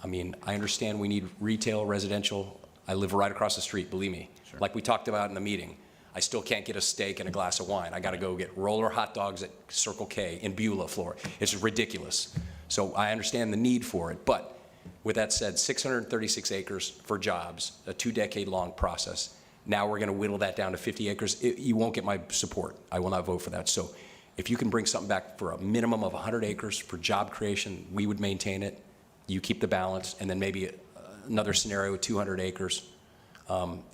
Speaker 4: I mean, I understand we need retail, residential. I live right across the street, believe me.
Speaker 9: Sure.
Speaker 4: Like we talked about in the meeting, I still can't get a steak and a glass of wine. I got to go get roller hot dogs at Circle K in Beulah, Florida. It's ridiculous. So I understand the need for it. But with that said, 636 acres for jobs, a 2-decade-long process. Now we're going to whittle that down to 50 acres. You won't get my support. I will not vote for that. So if you can bring something back for a minimum of 100 acres for job creation, we would maintain it. You keep the balance, and then maybe another scenario with 200 acres.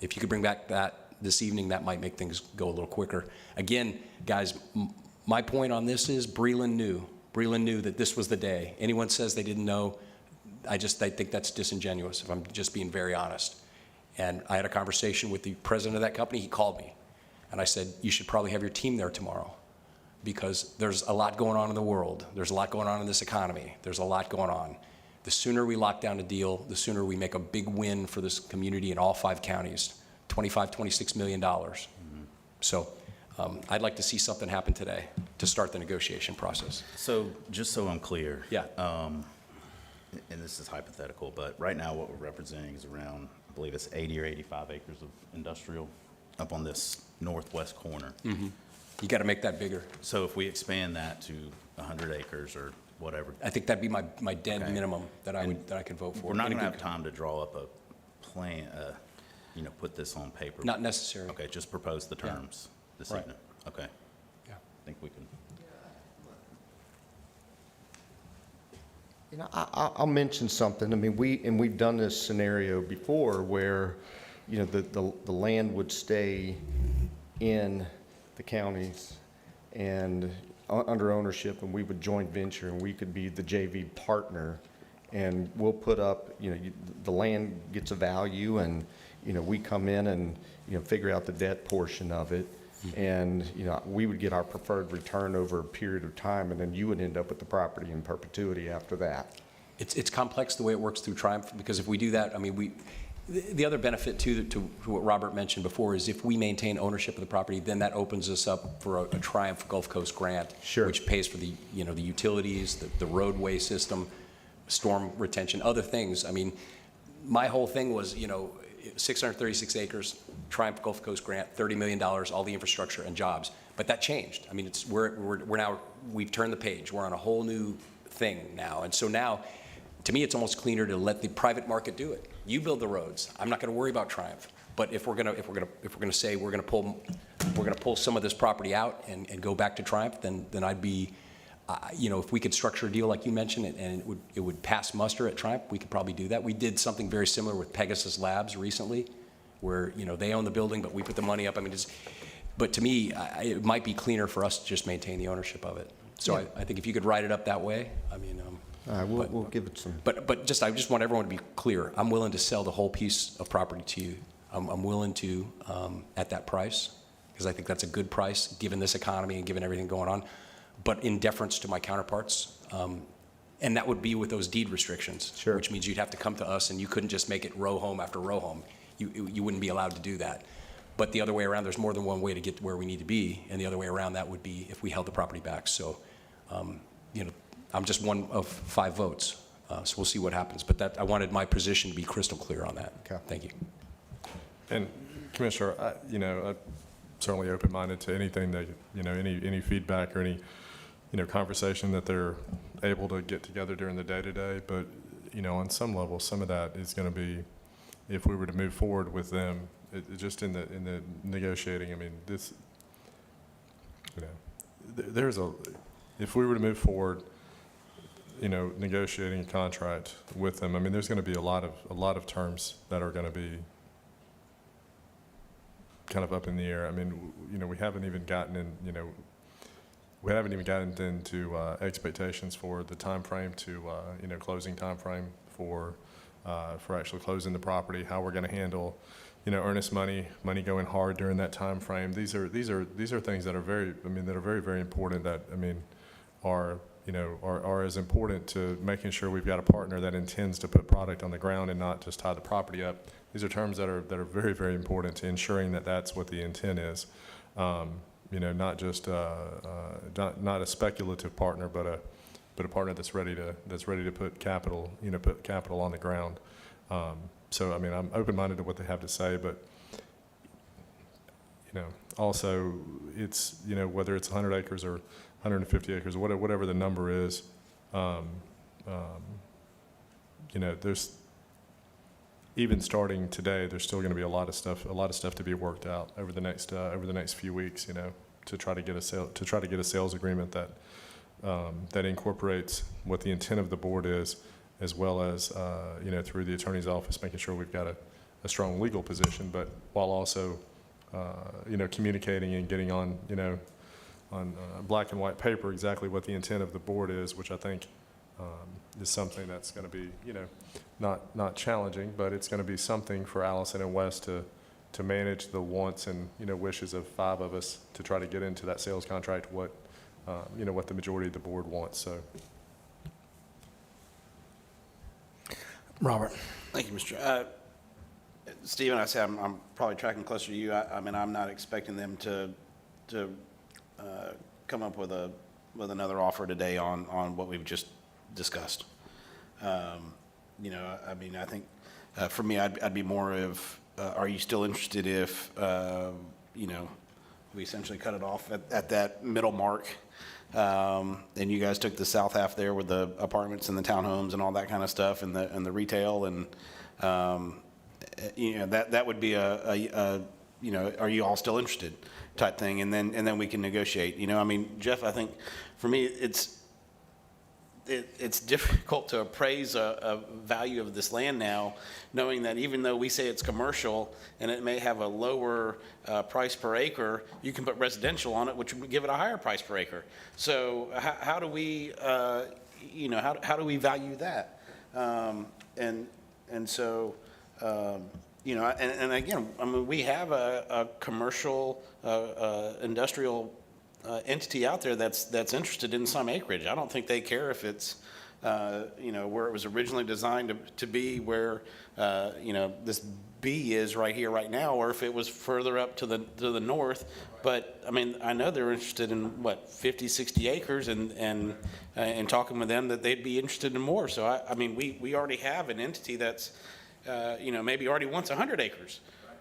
Speaker 4: If you could bring back that this evening, that might make things go a little quicker. Again, guys, my point on this is Breland knew. Breland knew that this was the day. Anyone says they didn't know, I think that's disingenuous, if I'm just being very honest. And I had a conversation with the president of that company. He called me, and I said, you should probably have your team there tomorrow, because there's a lot going on in the world. There's a lot going on in this economy. There's a lot going on. The sooner we lock down a deal, the sooner we make a big win for this community in all 5 counties, $26 million. So I'd like to see something happen today to start the negotiation process.
Speaker 9: So, just so I'm clear.
Speaker 4: Yeah.
Speaker 9: And this is hypothetical, but right now what we're representing is around, I believe it's 80 or 85 acres of industrial up on this northwest corner.
Speaker 4: You got to make that bigger.
Speaker 9: So if we expand that to 100 acres or whatever,
Speaker 4: I think that'd be my dead
Speaker 9: Okay.
Speaker 4: minimum that I could vote for.
Speaker 9: we're not
Speaker 4: In a
Speaker 9: going to
Speaker 4: good-
Speaker 9: have time to draw up a plan, you know, put this on paper.
Speaker 4: Not necessary.
Speaker 9: Okay, just propose the terms this
Speaker 4: Right.
Speaker 9: evening. Okay.
Speaker 4: Yeah.
Speaker 9: I think we can.
Speaker 6: You know, I'll mention something. I mean, we've done this scenario before where, you know, the land would stay in the counties and under ownership, and we would joint venture, and we could be the JV partner, and we'll put up, the land gets a value, and, we come in and, figure out the debt portion of it, and, we would get our preferred return over a period of time, and then you would end up with the property in perpetuity after that.
Speaker 4: It's complex the way it works through Triumph, because if we do that, I mean, the other benefit to what Robert mentioned before is if we maintain ownership of the property, then that opens us up for a Triumph Gulf Coast grant,
Speaker 6: Sure.
Speaker 4: which pays for the utilities, the roadway system, storm retention, other things. I mean, my whole thing was, 636 acres, Triumph Gulf Coast grant, $30 million, all the infrastructure and jobs. But that changed. I mean, we've turned the page. We're on a whole new thing now. And so now, to me, it's almost cleaner to let the private market do it. You build the roads. I'm not going to worry about Triumph. But if we're going to say we're going to pull some of this property out and go back to Triumph, then I'd be, if we could structure a deal like you mentioned, and it would pass muster at Triumph, we could probably do that. We did something very similar with Pegasus Labs recently, where they own the building, but we put the money up. I mean, but to me, it might be cleaner for us to just maintain the ownership of it. So
Speaker 6: Yeah.
Speaker 4: I think if you could write it up that way, I mean.
Speaker 6: All right, we'll give it some.
Speaker 4: But I just want everyone to be clear. I'm willing to sell the whole piece of property to you. I'm willing to at that price, because I think that's a good price given this economy and given everything going on. But in deference to my counterparts, and that would be with those deed restrictions,
Speaker 6: Sure.
Speaker 4: which means you'd have to come to us and you couldn't just make it row home after row home. You wouldn't be allowed to do that. But the other way around, there's more than one way to get to where we need to be, and the other way around that would be if we held the property back. So, I'm just one of 5 votes, so we'll see what happens. But I wanted my position to be crystal clear on that.
Speaker 6: Okay.
Speaker 4: Thank you.
Speaker 8: And Commissioner, I'm certainly open-minded to anything that, any feedback or any, conversation that they're able to get together during the day-to-day. But, on some level, some of that is going to be, if we were to move forward with them, just in the negotiating, I mean, this, if we were to move forward, negotiating a contract with them, I mean, there's going to be a lot of terms that are going to be kind of up in the air. I mean, we haven't even gotten into expectations for the time frame to, closing time frame for actually closing the property, how we're going to handle, earnest money going hard during that time frame. These are things that are very important that, are as important to making sure we've got a partner that intends to put product on the ground and not just tie the property up. These are terms that are very, very important to ensuring that that's what the intent is. Not just not a speculative partner, but a partner that's ready to put capital on the ground. So I mean, I'm open-minded to what they have to say, but also it's whether it's 100 acres or 150 acres, whatever the number is, there's, even starting today, there's still going to be a lot of stuff to be worked out over the next few weeks, to try to get a sales agreement that incorporates what the intent of the board is, as well as through the attorney's office, making sure we've got a strong legal position, but while also communicating and getting on black and white paper exactly what the intent of the board is, which I think is something that's going to be, not challenging, but it's going to be something for Allison and Wes to manage the wants and, wishes of 5 of us to try to get into that sales contract, what the majority of the board wants, so.
Speaker 1: Robert.
Speaker 5: Thank you, Mr. Stephen, I say I'm probably tracking closer to you. I mean, I'm not expecting them to come up with another offer today on what we've just discussed. I mean, I think for me, I'd be more of, are you still interested if, we essentially cut it off at that middle mark, and you guys took the south half there with the apartments and the townhomes and all that kind of stuff, and the retail, and that would be are you all still interested type thing, and then we can negotiate. I mean, Jeff, I think for me it's it's difficult to appraise a value of this land now, knowing that even though we say it's commercial and it may have a lower price per acre, you can put residential on it, which would give it a higher price per acre. So how do we, how do we value that? And so, and again, I mean, we have a commercial, industrial entity out there that's interested in some acreage. I don't think they care if it's, where it was originally designed to be, where, this B is right here, right now, or if it was further up to the north. But, I mean, I know they're interested in, 50, 60 acres, and talking with them that they'd be interested in more. So, I mean, we already have an entity that's, maybe already wants 100 acres.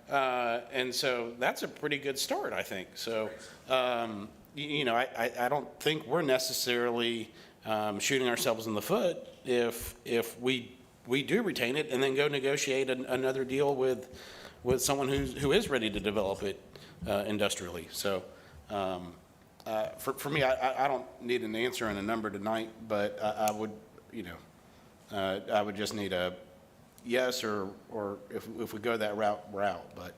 Speaker 5: And so that's a pretty good start, I think. So, I don't think we're necessarily shooting ourselves in the foot if we do retain it and then go negotiate another deal with someone who is ready to develop it industrially. So for me, I don't need an answer and a number tonight, but I would, I would just need a yes or if we go that route, we're out. But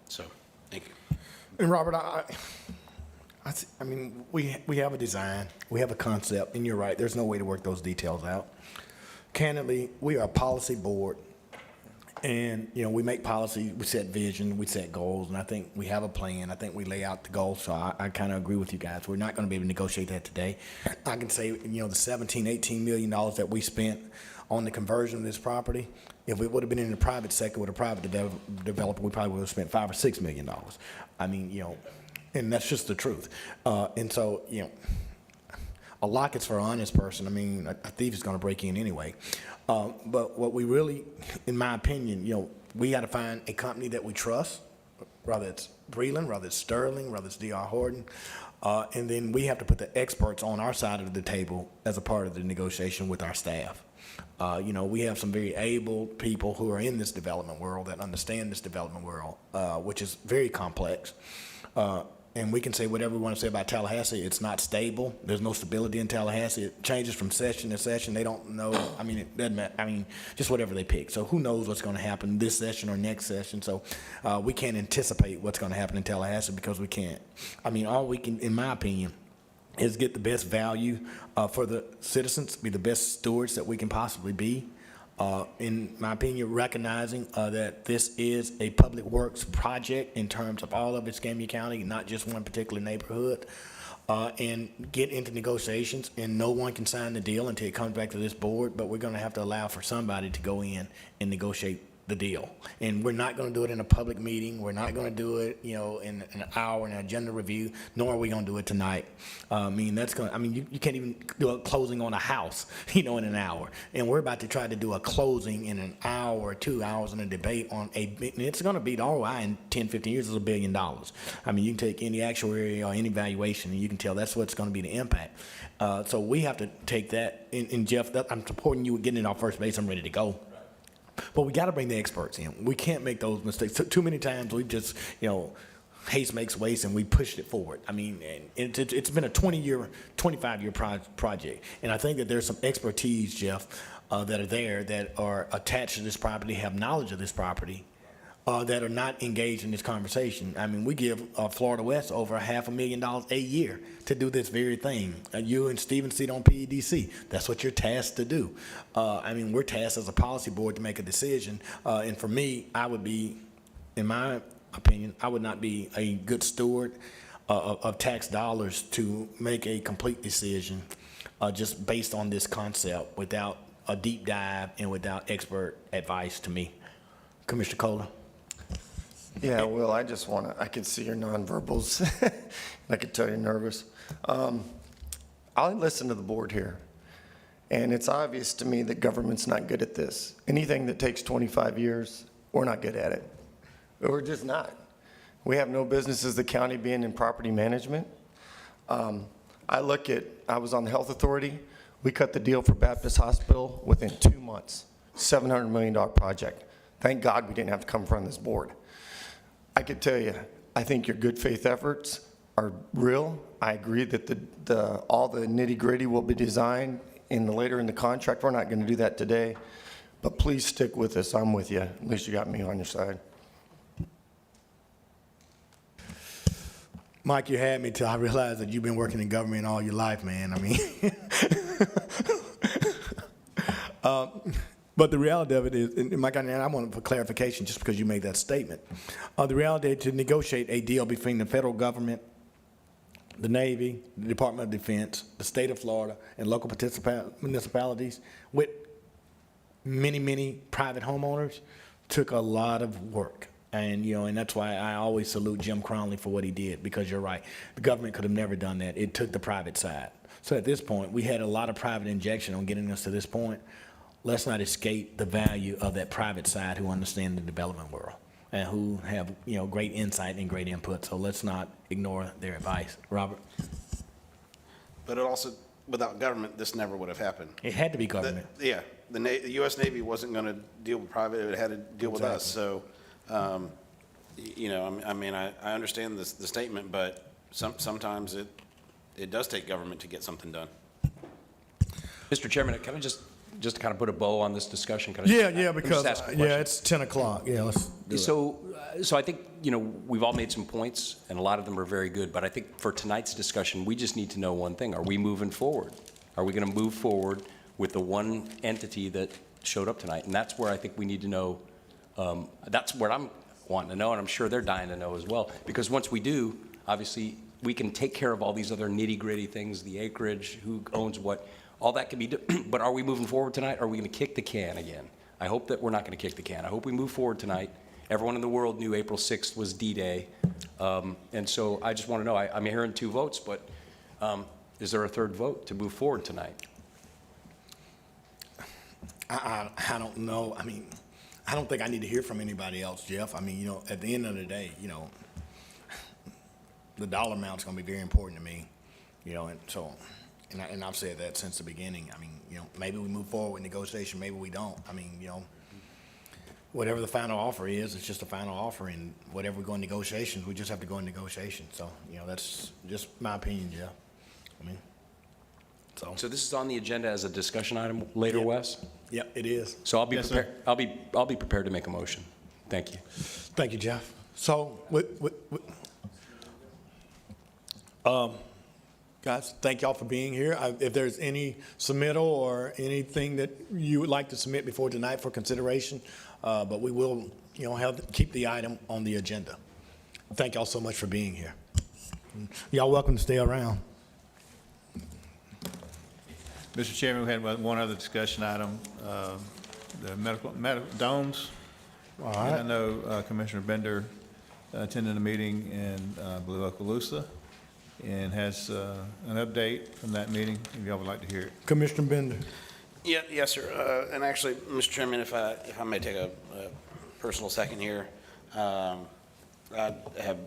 Speaker 5: so thank you.
Speaker 1: And Robert, I mean, we have a design, we have a concept, and you're right, there's no way to work those details out. Candidly, we are a policy board, and, we make policy, we set vision, we set goals, and I think we have a plan. I think we lay out the goals, so I kind of agree with you guys. We're not going to be able to negotiate that today. I can say, the $17, $18 million that we spent on the conversion of this property, if it would have been in the private sector with a private developer, we probably would have spent $5 or $6 million. I mean, and that's just the truth. And so, a lock is for an honest person. I mean, a thief is going to break in anyway. But what we really, in my opinion, we got to find a company that we trust, whether it's Breland, whether it's Sterling, whether it's D.R. Horton. And then we have to put the experts on our side of the table as a part of the negotiation with our staff. We have some very able people who are in this development world that understand this development world, which is very complex. And we can say whatever we want to say about Tallahassee. It's not stable. There's no stability in Tallahassee. It changes from session to session. They don't know. I mean, it doesn't matter. I mean, just whatever they pick. So who knows what's going to happen this session or next session. So we can't anticipate what's going to happen in Tallahassee because we can't. I mean, all we can, in my opinion, is get the best value for the citizens, be the best stewards that we can possibly be. In my opinion, recognizing that this is a public works project in terms of all of Escambia County, not just one particular neighborhood, and get into negotiations, and no one can sign the deal until it comes back to this board, but we're going to have to allow for somebody to go in and negotiate the deal. And we're not going to do it in a public meeting. We're not going to do it, in an hour in an agenda review, nor are we going to do it tonight. You can't even do a closing on a house, in an hour. And we're about to try to do a closing in an hour or 2 hours in a debate on and it's going to beat ROI in 10, 15 years is $1 billion. I mean, you can take any actuary or any valuation and you can tell that's what's going to be the impact. So we have to take that. And Jeff, I'm supporting you with getting it off first base. I'm ready to go. But we got to bring the experts in. We can't make those mistakes. Too many times we've just, haste makes waste, and we pushed it forward. I mean, it's been a 25-year project. And I think that there's some expertise, Jeff, that are there that are attached to this property, have knowledge of this property, that are not engaged in this conversation. I mean, we give Florida West over $500,000 a year to do this very thing. You and Stephen sit on PEDC. That's what you're tasked to do. We're tasked as a policy board to make a decision. And for me, I would be, in my opinion, I would not be a good steward of tax dollars to make a complete decision just based on this concept without a deep dive and without expert advice to me. Commissioner Kohler?
Speaker 11: Yeah, Will, I can see your nonverbals. I could tell you're nervous. I'll listen to the board here. And it's obvious to me that government's not good at this. Anything that takes 25 years, we're not good at it. We're just not. We have no business as the county being in property management. I was on the health authority. We cut the deal for Baptist Hospital within 2 months, $700 million project. Thank God we didn't have to come in front of this board. I could tell you, I think your good faith efforts are real. I agree that all the nitty-gritty will be designed later in the contract. We're not going to do that today, but please stick with us. I'm with you. At least you got me on your side.
Speaker 1: Mike, you had me till I realized that you've been working in government all your life, man. I mean, but the reality of it is, and Mike, and I want for clarification just because you made that statement. The reality to negotiate a deal between the federal government, the Navy, the Department of Defense, the state of Florida, and local municipalities with many, many private homeowners took a lot of work. And, and that's why I always salute Jim Cromley for what he did, because you're right. The government could have never done that. It took the private side. So at this point, we had a lot of private injection on getting us to this point. Let's not escape the value of that private side who understand the development world and who have, great insight and great input. So let's not ignore their advice. Robert?
Speaker 5: But it also, without government, this never would have happened.
Speaker 1: It had to be government.
Speaker 5: The U.S. Navy wasn't going to deal with private, it had to deal with us. So, I understand the statement, but sometimes it does take government to get something done.
Speaker 4: Mr. Chairman, can I just to kind of put a bow on this discussion? Can I
Speaker 1: because,
Speaker 4: just ask a question?
Speaker 1: it's 10 o'clock. Yeah, let's do it.
Speaker 4: So I think, we've all made some points, and a lot of them are very good, but I think for tonight's discussion, we just need to know one thing. Are we moving forward? Are we going to move forward with the one entity that showed up tonight? And that's where I think we need to know, that's what I'm wanting to know, and I'm sure they're dying to know as well. Because once we do, obviously, we can take care of all these other nitty-gritty things, the acreage, who owns what, all that can be done. But are we moving forward tonight? Or are we going to kick the can again? I hope that we're not going to kick the can. I hope we move forward tonight. Everyone in the world knew April 6th was D-Day. And so I just want to know, I'm hearing 2 votes, but is there a third vote to move forward tonight?
Speaker 1: I don't know. I mean, I don't think I need to hear from anybody else, Jeff. I mean, at the end of the day, the dollar amount's going to be very important to me, and so, and I've said that since the beginning. I mean, maybe we move forward with negotiation, maybe we don't. I mean, whatever the final offer is, it's just a final offer, and whatever we go in negotiations, we just have to go in negotiations. So, that's just my opinion, Jeff. I mean,
Speaker 4: So this is on the agenda as a discussion item later, Wes?
Speaker 1: Yep, it is.
Speaker 4: So I'll be
Speaker 7: Yes,
Speaker 4: prepared. I'll be prepared to make a motion. Thank you.
Speaker 1: Thank you, Jeff. So, guys, thank y'all for being here. If there's any submittal or anything that you would like to submit before tonight for consideration, but we will, keep the item on the agenda. Thank y'all so much for being here. Y'all welcome to stay around.
Speaker 7: Mr. Chairman, we had one other discussion item, the medical domes.
Speaker 1: All
Speaker 7: And I
Speaker 1: right.
Speaker 7: know Commissioner Bender attended a meeting in, I believe, Okaloosa, and has an update from that meeting, if y'all would like to hear it.
Speaker 1: Commissioner Bender.
Speaker 5: Yes, sir. And actually, Mr. Chairman, if I may take a personal second here, I have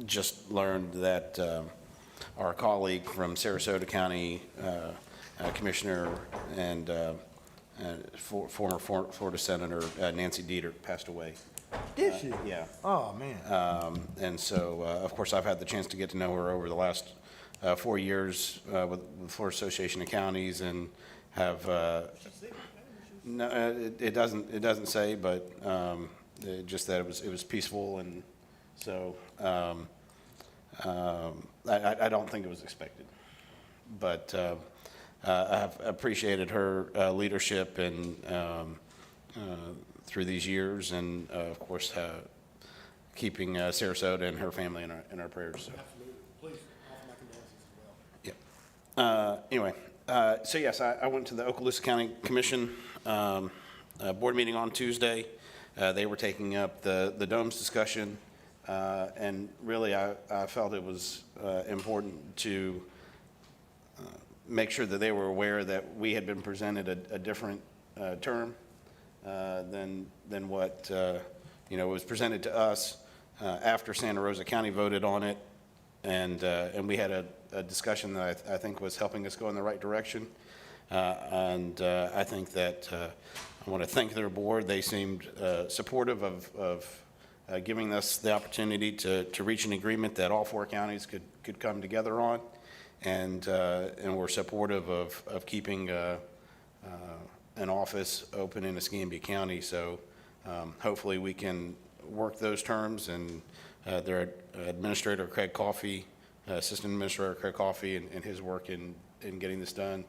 Speaker 5: just learned that our colleague from Sarasota County, Commissioner and former Florida Senator Nancy Dieter passed away.
Speaker 1: Did she?
Speaker 5: Yeah.
Speaker 1: Oh, man.
Speaker 5: And so, of course, I've had the chance to get to know her over the last 4 years with the Florida Association of Counties, and have no, it doesn't say, but just that it was peaceful, and so I don't think it was expected, but I have appreciated her leadership and through these years, and of course keeping Sarasota and her family in our prayers. So.
Speaker 1: Absolutely. Please offer my condolences as well.
Speaker 5: Yeah. Anyway, so yes, I went to the Okaloosa County Commission board meeting on Tuesday. They were taking up the domes discussion, and really I felt it was important to make sure that they were aware that we had been presented a different term than what was presented to us after Santa Rosa County voted on it, and we had a discussion that I think was helping us go in the right direction, and I think that I want to thank their board. They seemed supportive of giving us the opportunity to reach an agreement that all 4 counties could come together on. And we're supportive of keeping an office open in Escambia County. So hopefully we can work those terms, and their administrator, Craig Coffey, Assistant Administrator Craig Coffey, and his work in getting this done.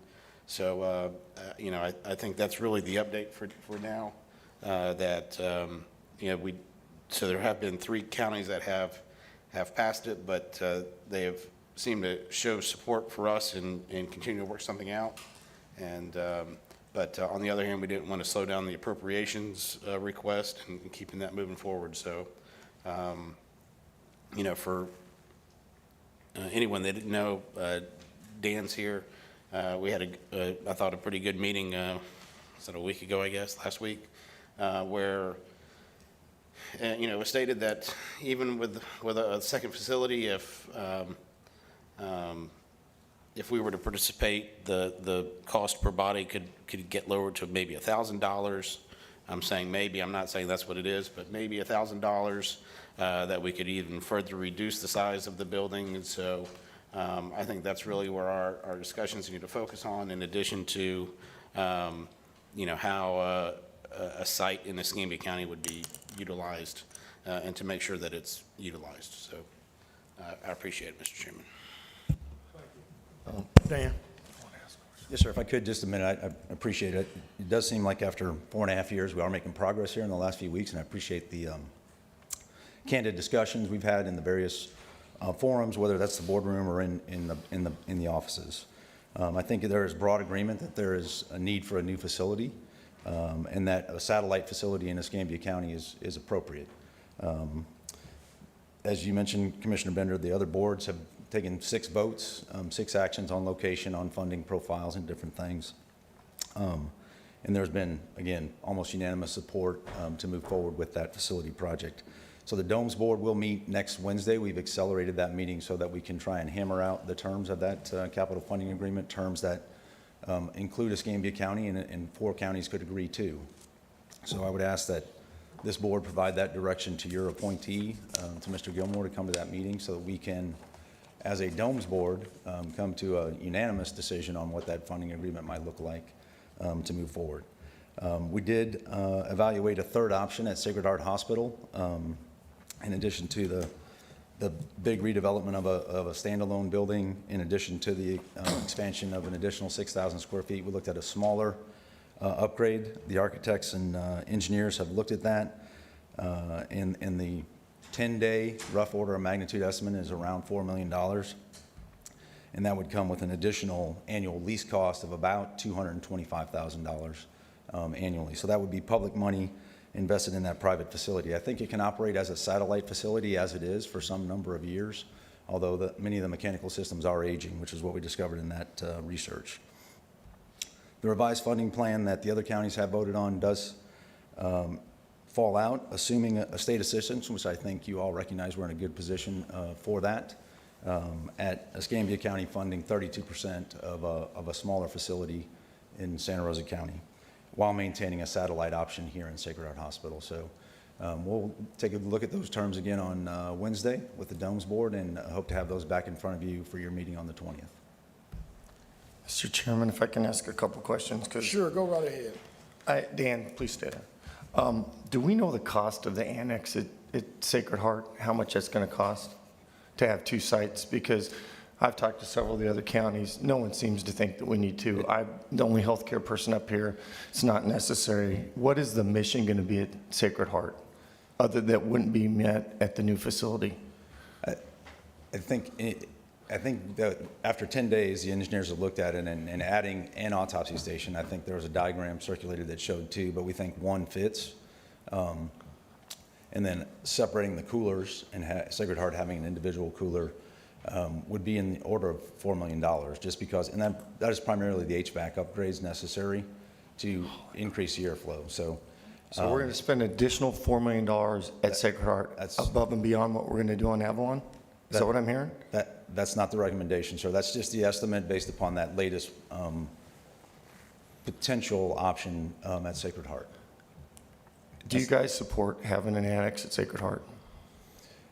Speaker 5: So, you know, I think that's really the update for now, that, you know, so there have been 3 counties that have passed it, but they have seemed to show support for us and continue to work something out. And, but on the other hand, we didn't want to slow down the appropriations request and keeping that moving forward. So, you know, for anyone that didn't know, Dan's here. We had I thought, a pretty good meeting, was it a week ago, I guess, last week, where, you know, it was stated that even with a second facility, if we were to participate, the cost per body could get lowered to maybe $1,000. I'm saying maybe, I'm not saying that's what it is, but maybe $1,000, that we could even further reduce the size of the building. And so I think that's really where our discussions need to focus on, in addition to, you know, how a site in Escambia County would be utilized, and to make sure that it's utilized. So I appreciate it, Mr. Chairman.
Speaker 1: Dan?
Speaker 12: Yes, sir. If I could, just a minute, I appreciate it. It does seem like after 4.5 years, we are making progress here in the last few weeks, and I appreciate the candid discussions we've had in the various forums, whether that's the boardroom or in the offices. I think there is broad agreement that there is a need for a new facility, and that a satellite facility in Escambia County is appropriate. As you mentioned, Commissioner Bender, the other boards have taken 6 votes, 6 actions on location, on funding profiles, and different things. And there's been, again, almost unanimous support to move forward with that facility project. So the Domes Board will meet next Wednesday. We've accelerated that meeting so that we can try and hammer out the terms of that capital funding agreement, terms that include Escambia County, and 4 counties could agree to. So I would ask that this board provide that direction to your appointee, to Mr. Gilmore, to come to that meeting so that we can, as a Domes Board, come to a unanimous decision on what that funding agreement might look like to move forward. We did evaluate a 3rd option at Sacred Heart Hospital, in addition to the big redevelopment of a standalone building, in addition to the expansion of an additional 6,000 square feet. We looked at a smaller upgrade. The architects and engineers have looked at that, and the 10-day rough order of magnitude estimate is around $4 million. And that would come with an additional annual lease cost of about $225,000 annually. So that would be public money invested in that private facility. I think it can operate as a satellite facility as it is for some number of years, although many of the mechanical systems are aging, which is what we discovered in that research. The revised funding plan that the other counties have voted on does fall out, assuming a state assistance, which I think you all recognize we're in a good position for that. At Escambia County funding 32% of a smaller facility in Santa Rosa County, while maintaining a satellite option here in Sacred Heart Hospital. So we'll take a look at those terms again on Wednesday with the Domes Board, and hope to have those back in front of you for your meeting on the 20th.
Speaker 11: Mr. Chairman, if I can ask a couple questions, because.
Speaker 1: Sure, go right ahead.
Speaker 11: Dan, please stay there. Do we know the cost of the annex at Sacred Heart, how much that's going to cost to have 2 sites? Because I've talked to several of the other counties. No one seems to think that we need 2. I'm the only healthcare person up here. It's not necessary. What is the mission going to be at Sacred Heart, other that wouldn't be met at the new facility?
Speaker 12: I think that after 10 days, the engineers have looked at it, and adding an autopsy station, I think there was a diagram circulated that showed 2, but we think 1 fits. And then separating the coolers and Sacred Heart having an individual cooler would be in the order of $4 million, just because, and that is primarily the HVAC upgrades necessary to increase the airflow. So
Speaker 11: we're going to spend additional $4 million at Sacred Heart above and beyond what we're going to do on Avalon? Is that what I'm hearing?
Speaker 12: That's not the recommendation, sir. That's just the estimate based upon that latest potential option at Sacred Heart.
Speaker 11: Do you guys support having an annex at Sacred Heart?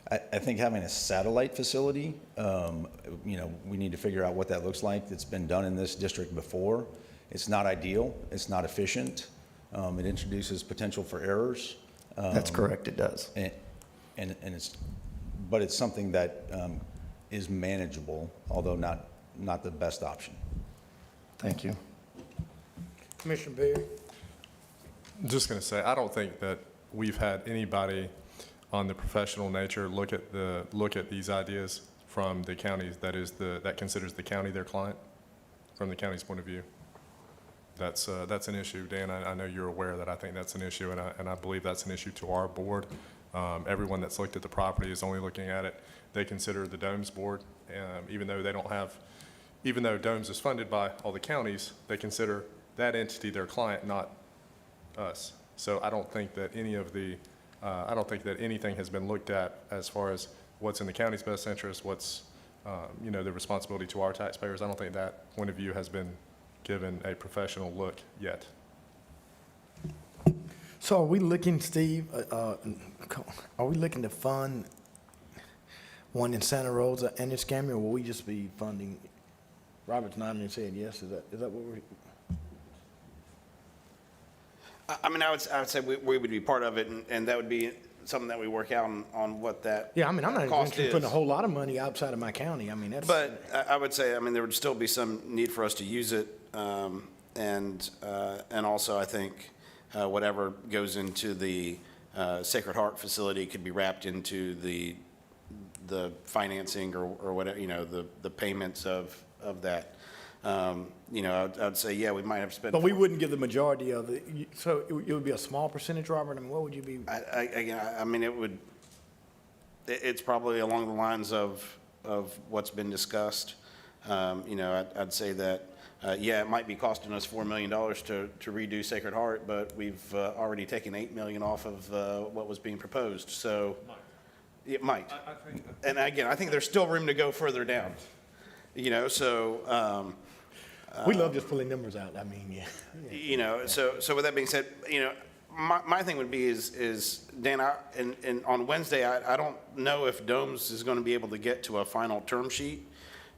Speaker 12: I think having a satellite facility, we need to figure out what that looks like. It's been done in this district before. It's not ideal. It's not efficient. It introduces potential for errors.
Speaker 11: That's correct, it does.
Speaker 12: But it's something that is manageable, although not the best option.
Speaker 11: Thank you.
Speaker 1: Commissioner Berry?
Speaker 8: Just going to say, I don't think that we've had anybody on the professional nature look at these ideas from the counties, that considers the county their client, from the county's point of view. That's an issue. Dan, I know you're aware that I think that's an issue, and I believe that's an issue to our board. Everyone that's looked at the property is only looking at it. They consider the Domes board, even though Domes is funded by all the counties, they consider that entity their client, not us. So I don't think that anything has been looked at as far as what's in the county's best interest, what's, the responsibility to our taxpayers. I don't think that point of view has been given a professional look yet.
Speaker 1: So are we looking, Steve, are we looking to fund one in Santa Rosa and in Escambia, or will we just be funding? Robert's nodding his head yes. Is that what we're?
Speaker 5: I mean, I would say we would be part of it, and that would be something that we work out on what that
Speaker 1: Yeah, I mean, I'm not even
Speaker 5: cost
Speaker 1: interested in
Speaker 5: is.
Speaker 1: putting a whole lot of money outside of my county. I mean, that's.
Speaker 5: But I would say, I mean, there would still be some need for us to use it, and also I think whatever goes into the Sacred Heart facility could be wrapped into the financing or whatever, the payments of that. I'd say, yeah, we might have spent.
Speaker 1: But we wouldn't give the majority of it. So it would be a small percentage, Robert? I mean, what would you be?
Speaker 5: I mean, it's probably along the lines of what's been discussed. I'd say that, yeah, it might be costing us $4 million to redo Sacred Heart, but we've already taken $8 million off of what was being proposed, so. It might. And again, I think there's still room to go further down, so.
Speaker 1: We love just pulling numbers out. I mean, yeah.
Speaker 5: So with that being said, my thing would be is Dan, and on Wednesday, I don't know if Domes is going to be able to get to a final term sheet.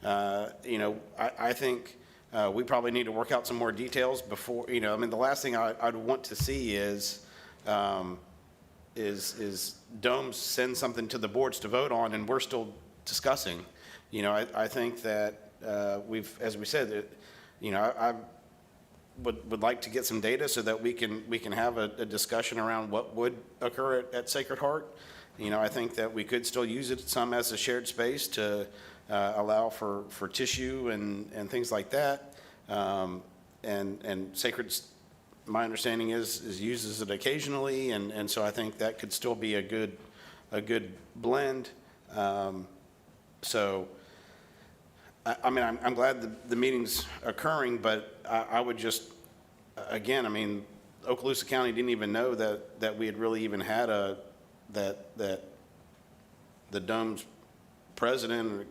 Speaker 5: I think we probably need to work out some more details before, I mean, the last thing I'd want to see is Domes send something to the boards to vote on, and we're still discussing. I think that as we said, I would like to get some data so that we can have a discussion around what would occur at Sacred Heart. I think that we could still use it some as a shared space to allow for tissue and things like that. And Sacred's, my understanding is uses it occasionally, and so I think that could still be a good blend. So, I mean, I'm glad the meeting's occurring, but I would just, again, I mean, Okaloosa County didn't even know that we had really even had that the Dome's president,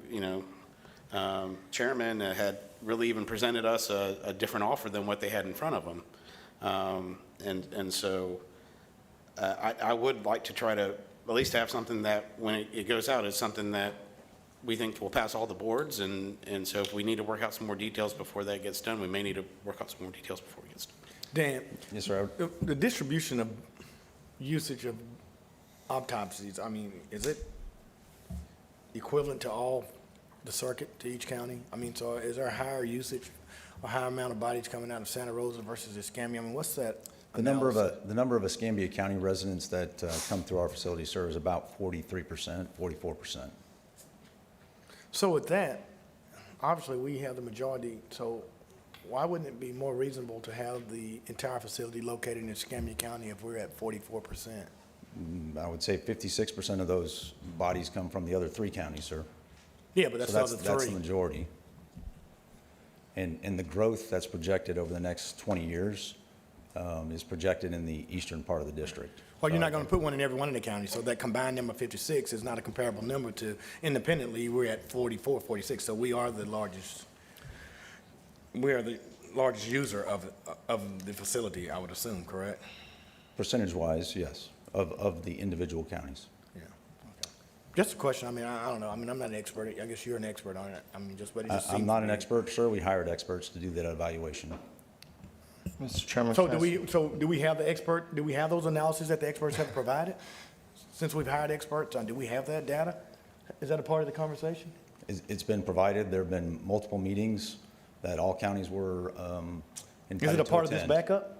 Speaker 5: chairman had really even presented us a different offer than what they had in front of them. And so I would like to try to at least have something that when it goes out is something that we think will pass all the boards, and so if we need to work out some more details before that gets done, we may need to work out some more details before it gets done.
Speaker 1: Dan?
Speaker 12: Yes, sir.
Speaker 1: The distribution of usage of autopsies, I mean, is it equivalent to all the circuit, to each county? I mean, so is there a higher usage, a higher amount of bodies coming out of Santa Rosa versus Escambia? I mean, what's that?
Speaker 12: The number of Escambia County residents that come through our facility, sir, is about 43%, 44%.
Speaker 1: So with that, obviously, we have the majority, so why wouldn't it be more reasonable to have the entire facility located in Escambia County if we're at 44%?
Speaker 12: I would say 56% of those bodies come from the other 3 counties, sir.
Speaker 1: Yeah, but that's
Speaker 12: So
Speaker 1: the other
Speaker 12: that's the
Speaker 1: three.
Speaker 12: majority. And the growth that's projected over the next 20 years is projected in the eastern part of the district.
Speaker 1: Well, you're not going to put one in every one of the counties, so that combined number 56 is not a comparable number to independently, we're at 44, 46, so we are the largest user of the facility, I would assume, correct?
Speaker 12: Percentage-wise, yes, of the individual counties.
Speaker 1: Yeah, okay. Just a question, I mean, I don't know, I mean, I'm not an expert, I guess you're an expert on it, I mean, just, but it just seems.
Speaker 12: I'm not
Speaker 1: to
Speaker 12: an
Speaker 1: me-
Speaker 12: expert, sir. We hired experts to do that evaluation.
Speaker 11: Mr. Chairman.
Speaker 1: So
Speaker 11: can I ask-
Speaker 1: do we have the expert, do we have those analyses that the experts have provided? Since we've hired experts, do we have that data? Is that a part of the conversation?
Speaker 12: It's been provided. There have been multiple meetings that all counties were entitled to attend.
Speaker 1: Is it a part of this backup?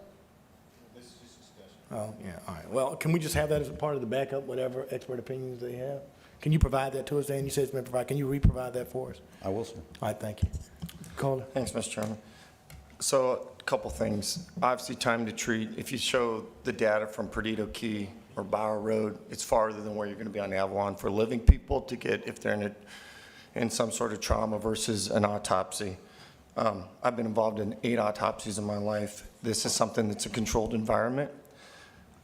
Speaker 1: Oh, yeah, all right. Well, can we just have that as a part of the backup, whatever expert opinions they have? Can you provide that to us, Dan? You said it's been provided. Can you re-provide that for us?
Speaker 12: I will, sir.
Speaker 1: All right, thank you. Caller?
Speaker 11: Thanks, Mr. Chairman. So a couple things. Obviously, time to treat, if you show the data from Perdido Key or Bower Road, it's farther than where you're going to be on Avalon for living people to get if they're in some sort of trauma versus an autopsy. I've been involved in 8 autopsies in my life. This is something that's a controlled environment.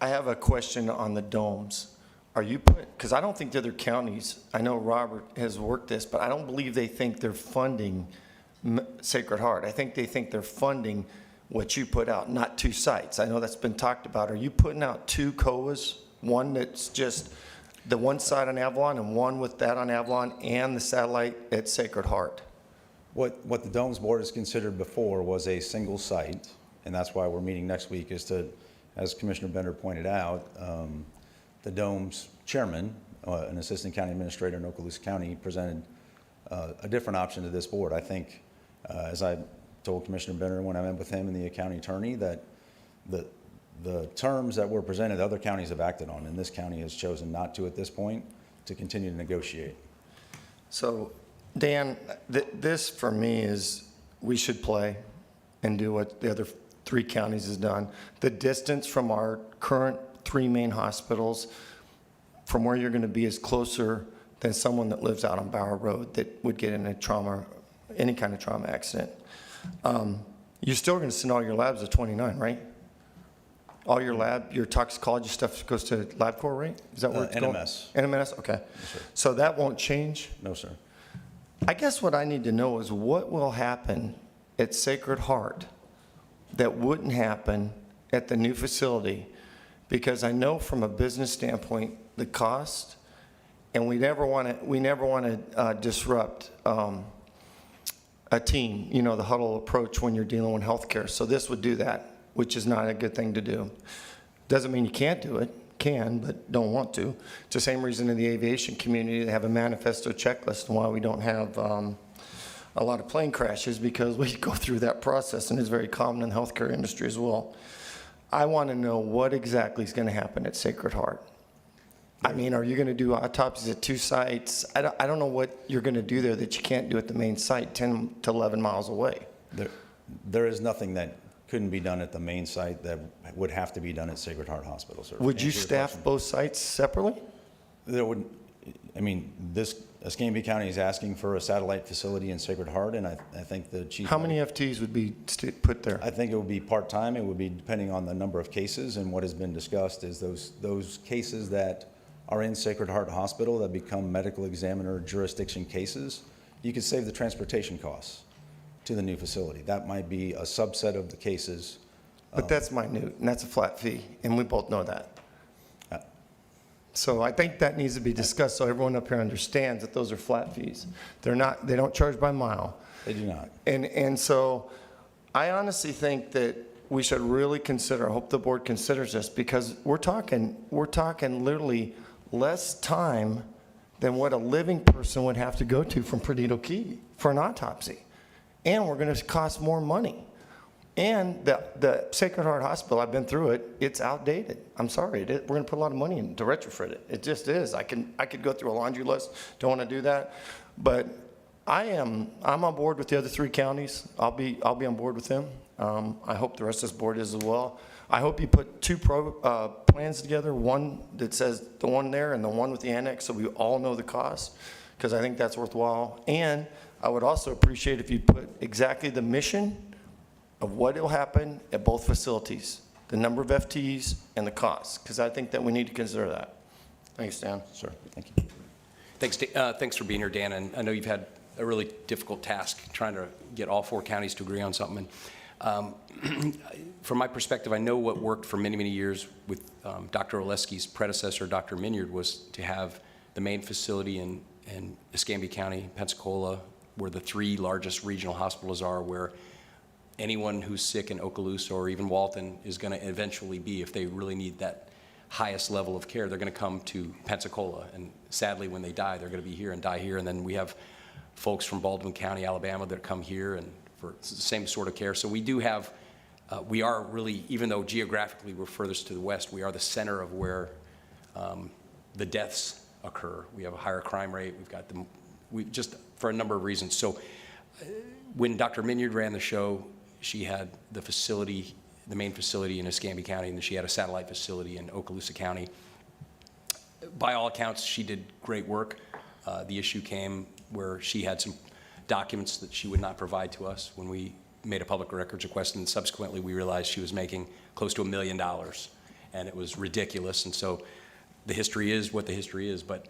Speaker 11: I have a question on the domes. Are you because I don't think the other counties, I know Robert has worked this, but I don't believe they think they're funding Sacred Heart. I think they think they're funding what you put out, not 2 sites. I know that's been talked about. Are you putting out 2 COAs? One that's just the one site on Avalon and one with that on Avalon and the satellite at Sacred Heart?
Speaker 12: What the Domes Board has considered before was a single site, and that's why we're meeting next week, is to, as Commissioner Bender pointed out, the Domes chairman, an assistant county administrator in Okaloosa County, presented a different option to this board. I think, as I told Commissioner Bender when I met with him and the county attorney, that the terms that were presented, other counties have acted on, and this county has chosen not to at this point, to continue to negotiate.
Speaker 11: So, Dan, this for me is, we should play and do what the other 3 counties has done. The distance from our current 3 main hospitals, from where you're going to be, is closer than someone that lives out on Bower Road that would get in a trauma, any kind of trauma accident. You're still going to send all your labs to 29, right? All your your toxicology stuff goes to LabCorp, right? Is that where it's going?
Speaker 12: NMS.
Speaker 11: NMS, okay. So that won't change?
Speaker 12: No, sir.
Speaker 11: I guess what I need to know is what will happen at Sacred Heart that wouldn't happen at the new facility? Because I know from a business standpoint, the cost, and we never want to disrupt a team, you know, the huddle approach when you're dealing with healthcare. So this would do that, which is not a good thing to do. Doesn't mean you can't do it. Can, but don't want to. It's the same reason in the aviation community they have a manifesto checklist and why we don't have a lot of plane crashes, because we go through that process, and it's very common in the healthcare industry as well. I want to know what exactly is going to happen at Sacred Heart. I mean, are you going to do autopsies at 2 sites? I don't know what you're going to do there that you can't do at the main site 10 to 11 miles away.
Speaker 12: There is nothing that couldn't be done at the main site that would have to be done at Sacred Heart Hospital, sir.
Speaker 11: Would you
Speaker 12: Answer your
Speaker 11: staff
Speaker 12: question.
Speaker 11: both sites separately?
Speaker 12: There would, I mean, Escambia County is asking for a satellite facility in Sacred Heart, and I think the chief.
Speaker 11: How many FTs would be put there?
Speaker 12: I think it would be part-time. It would be depending on the number of cases, and what has been discussed is those cases that are in Sacred Heart Hospital that become medical examiner jurisdiction cases, you could save the transportation costs to the new facility. That might be a subset of the cases.
Speaker 11: But that's minute, and that's a flat fee, and we both know that. So I think that needs to be discussed so everyone up here understands that those are flat fees. They don't charge by mile.
Speaker 12: They do not.
Speaker 11: And so I honestly think that we should really consider, I hope the board considers this, because we're talking literally less time than what a living person would have to go to from Perdido Key for an autopsy. And we're going to cost more money. And the Sacred Heart Hospital, I've been through it, it's outdated. I'm sorry, we're going to put a lot of money in to retrofit it. It just is. I could go through a laundry list, don't want to do that. But I'm on board with the other 3 counties. I'll be on board with them. I hope the rest of this board is as well. I hope you put 2 plans together, one that says the one there and the one with the annex, so we all know the cost, because I think that's worthwhile. And I would also appreciate if you put exactly the mission of what will happen at both facilities, the number of FTEs and the costs, because I think that we need to consider that. Thanks, Dan.
Speaker 12: Sir, thank you.
Speaker 4: Thanks for being here, Dan, and I know you've had a really difficult task trying to get all 4 counties to agree on something. From my perspective, I know what worked for many, many years with Dr. Oleski's predecessor, Dr. Minyard, was to have the main facility in Escambia County, Pensacola, where the 3 largest regional hospitals are, where anyone who's sick in Okaloosa or even Walton is going to eventually be, if they really need that highest level of care, they're going to come to Pensacola. And sadly, when they die, they're going to be here and die here. And then we have folks from Baldwin County, Alabama, that come here and for the same sort of care. So we do have, we are really, even though geographically we're furthest to the west, we are the center of where the deaths occur. We have a higher crime rate. We've got the, we just for a number of reasons. So when Dr. Minyard ran the show, she had the facility, the main facility in Escambia County, and she had a satellite facility in Okaloosa County. By all accounts, she did great work. The issue came where she had some documents that she would not provide to us when we made a public records request, and subsequently we realized she was making close to $1 million, and it was ridiculous. And so the history is what the history is, but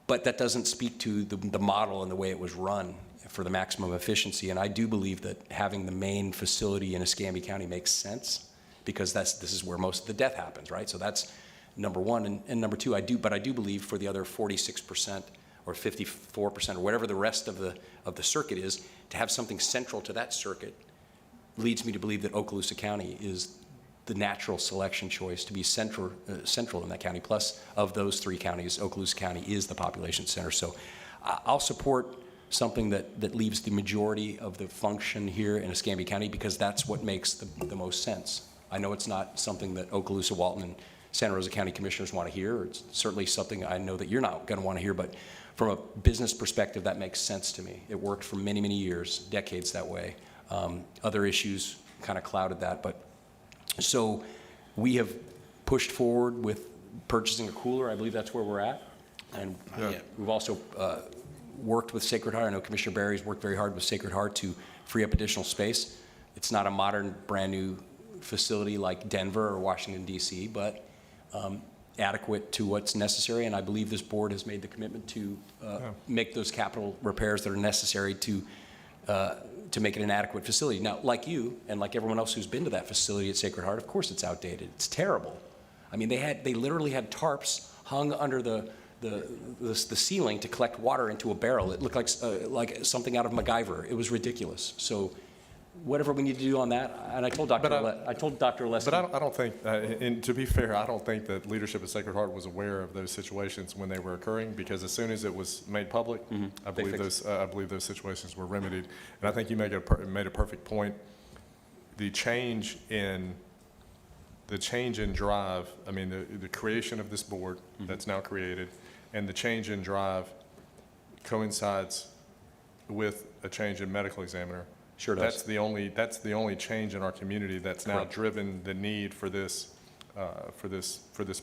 Speaker 4: that doesn't speak to the model and the way it was run for the maximum efficiency. And I do believe that having the main facility in Escambia County makes sense, because this is where most of the death happens, right? So that's number one. And number two, I do believe for the other 46% or 54% or whatever the rest of the circuit is, to have something central to that circuit leads me to believe that Okaloosa County is the natural selection choice to be central in that county. Plus, of those 3 counties, Okaloosa County is the population center. So I'll support something that leaves the majority of the function here in Escambia County, because that's what makes the most sense. I know it's not something that Okaloosa, Walton, and Santa Rosa County commissioners want to hear. It's certainly something I know that you're not going to want to hear, but from a business perspective, that makes sense to me. It worked for many, many years, decades that way. Other issues kind of clouded that, but so we have pushed forward with purchasing a cooler. I believe that's where we're at. And we've also worked with Sacred Heart. I know Commissioner Barry's worked very hard with Sacred Heart to free up additional space. It's not a modern, brand new facility like Denver or Washington, D.C., but adequate to what's necessary. And I believe this board has made the commitment to make those capital repairs that are necessary to make it an adequate facility. Now, like you and like everyone else who's been to that facility at Sacred Heart, of course it's outdated. It's terrible. I mean, they literally had tarps hung under the ceiling to collect water into a barrel. It looked like something out of MacGyver. It was ridiculous. So whatever we need to do on that, and I told Dr. Oleski.
Speaker 8: But I don't think, and to be fair, I don't think that leadership at Sacred Heart was aware of those situations when they were occurring, because as soon as it was made public, I believe those situations were remedied. And I think you made a perfect point. The change in drive, I mean, the creation of this board that's now created, and the change in drive coincides with a change in medical examiner.
Speaker 4: Sure does.
Speaker 8: That's the only change in our community that's now driven the need for this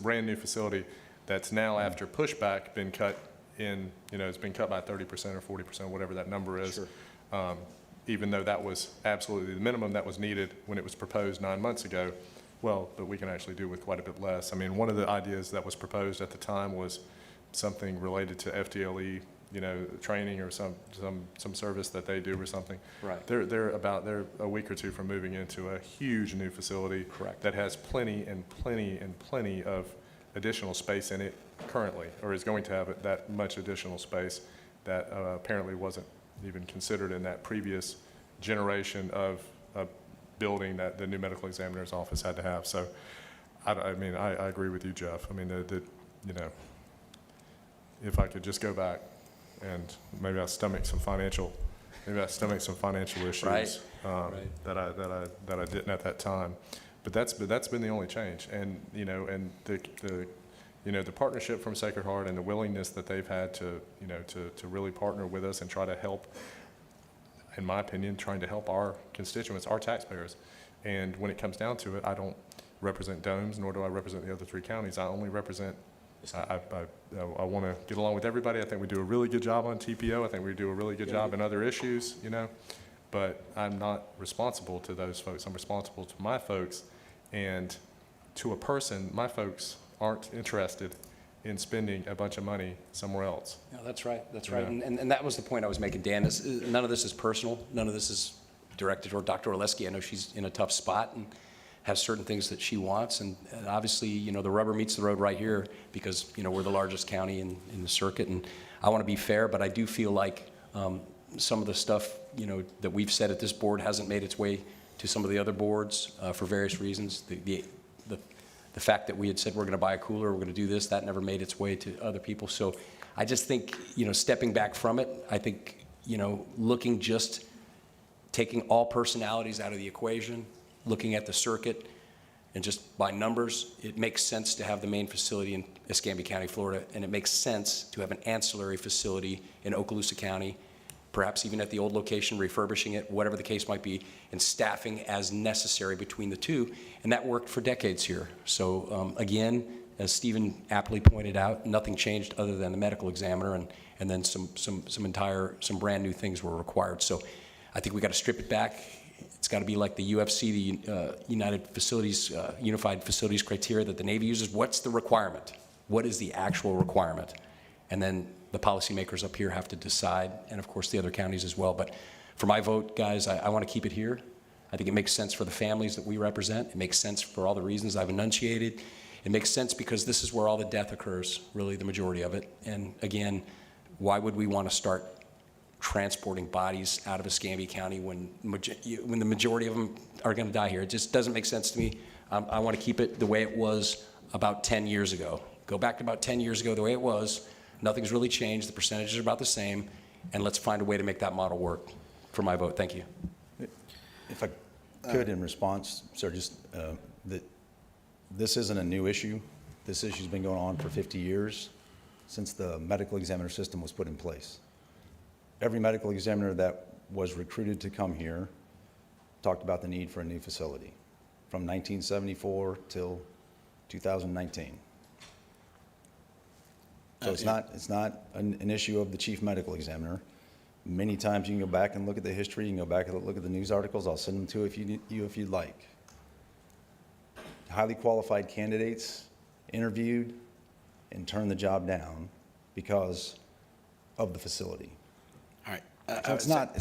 Speaker 8: brand new facility that's now, after pushback, been cut in, it's been cut by 30% or 40%, whatever that number is.
Speaker 4: Sure.
Speaker 8: Even though that was absolutely the minimum that was needed when it was proposed 9 months ago. Well, but we can actually do with quite a bit less. I mean, one of the ideas that was proposed at the time was something related to FDLE, training or some service that they do or something.
Speaker 4: Right.
Speaker 8: They're a week or two from moving into a huge new facility.
Speaker 4: Correct.
Speaker 8: That has plenty of additional space in it currently, or is going to have that much additional space that apparently wasn't even considered in that previous generation of building that the new medical examiner's office had to have. So, I agree with you, Jeff. I mean, if I could just go back and maybe I stomach some financial issues
Speaker 4: Right.
Speaker 8: that I didn't at that time. But that's been the only change, and the partnership from Sacred Heart and the willingness that they've had to really partner with us and try to help. In my opinion, trying to help our constituents, our taxpayers. And when it comes down to it, I don't represent Domes, nor do I represent the other 3 counties. I only represent, I want to get along with everybody. I think we do a really good job on TPO. I think we do a really good job in other issues, but I'm not responsible to those folks. I'm responsible to my folks. And to a person, my folks aren't interested in spending a bunch of money somewhere else.
Speaker 4: No, that's right. That's right. And that was the point I was making, Dan. None of this is personal. None of this is directed toward Dr. Oleski. I know she's in a tough spot and has certain things that she wants, and obviously, you know, the rubber meets the road right here because, you know, we're the largest county in the circuit, and I want to be fair, but I do feel like some of the stuff, you know, that we've said at this board hasn't made its way to some of the other boards for various reasons. The fact that we had said we're going to buy a cooler, we're going to do this, that never made its way to other people. So I just think, you know, stepping back from it, I think, you know, taking all personalities out of the equation, looking at the circuit, and just by numbers, it makes sense to have the main facility in Escambia County, Florida, and it makes sense to have an ancillary facility in Okaloosa County, perhaps even at the old location, refurbishing it, whatever the case might be, and staffing as necessary between the two. And that worked for decades here. So again, as Stephen aptly pointed out, nothing changed other than the medical examiner, and then some brand new things were required. So I think we got to strip it back. It's got to be like the UFC, the Unified Facilities Criteria that the Navy uses. What's the requirement? What is the actual requirement? And then the policymakers up here have to decide, and of course the other counties as well. But for my vote, guys, I want to keep it here. I think it makes sense for the families that we represent. It makes sense for all the reasons I've enunciated. It makes sense because this is where all the death occurs, really the majority of it. And again, why would we want to start transporting bodies out of Escambia County when the majority of them are going to die here? It just doesn't make sense to me. I want to keep it the way it was about 10 years ago. Go back to about 10 years ago, the way it was. Nothing's really changed. The percentages are about the same, and let's find a way to make that model work. For my vote, thank you.
Speaker 12: If I could, in response, sir, just that this isn't a new issue. This issue's been going on for 50 years since the medical examiner system was put in place. Every medical examiner that was recruited to come here talked about the need for a new facility from 1974 till 2019. So it's not an issue of the chief medical examiner. Many times you can go back and look at the history, you can go back and look at the news articles. I'll send them to you if you'd like. Highly qualified candidates interviewed and turned the job down because of the facility.
Speaker 5: All right.
Speaker 12: So it's not.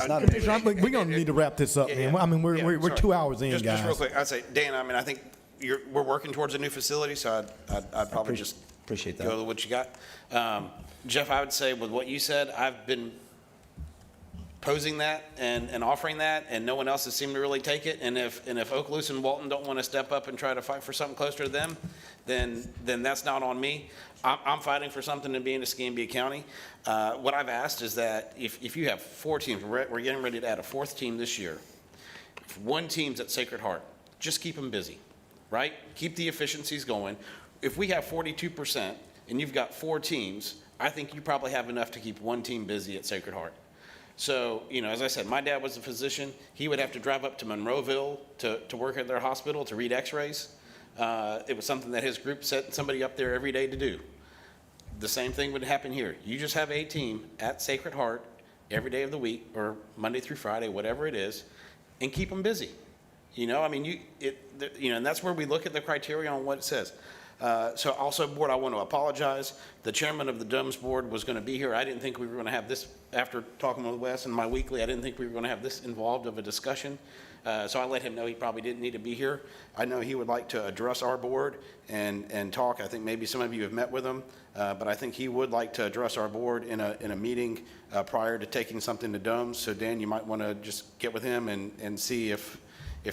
Speaker 1: We're going to need to wrap this up, man. I mean, we're
Speaker 5: sorry.
Speaker 1: 2 hours in, guys.
Speaker 5: Just real quick, I'd say, Dan, I mean, I think we're working towards a new facility, so I'd probably just
Speaker 12: Appreciate that.
Speaker 5: go with what you got. Jeff, I would say with what you said, I've been posing that and offering that, and no one else has seemed to really take it. And if Okaloosa and Walton don't want to step up and try to fight for something closer to them, then that's not on me. I'm fighting for something to be in Escambia County. What I've asked is that if you have 4 teams, we're getting ready to add a 4th team this year. If one team's at Sacred Heart, just keep them busy, right? Keep the efficiencies going. If we have 42% and you've got 4 teams, I think you probably have enough to keep one team busy at Sacred Heart. So, you know, as I said, my dad was a physician. He would have to drive up to Monroeville to work at their hospital to read x-rays. It was something that his group set somebody up there every day to do. The same thing would happen here. You just have a team at Sacred Heart every day of the week, or Monday through Friday, whatever it is, and keep them busy. You know, I mean, and that's where we look at the criteria on what it says. So also, board, I want to apologize. The chairman of the DOMS board was going to be here. I didn't think we were going to have this, after talking with Wes and my weekly, I didn't think we were going to have this involved of a discussion. So I let him know he probably didn't need to be here. I know he would like to address our board and talk. I think maybe some of you have met with him, but I think he would like to address our board in a meeting prior to taking something to DOMS. So Dan, you might want to just get with him and see if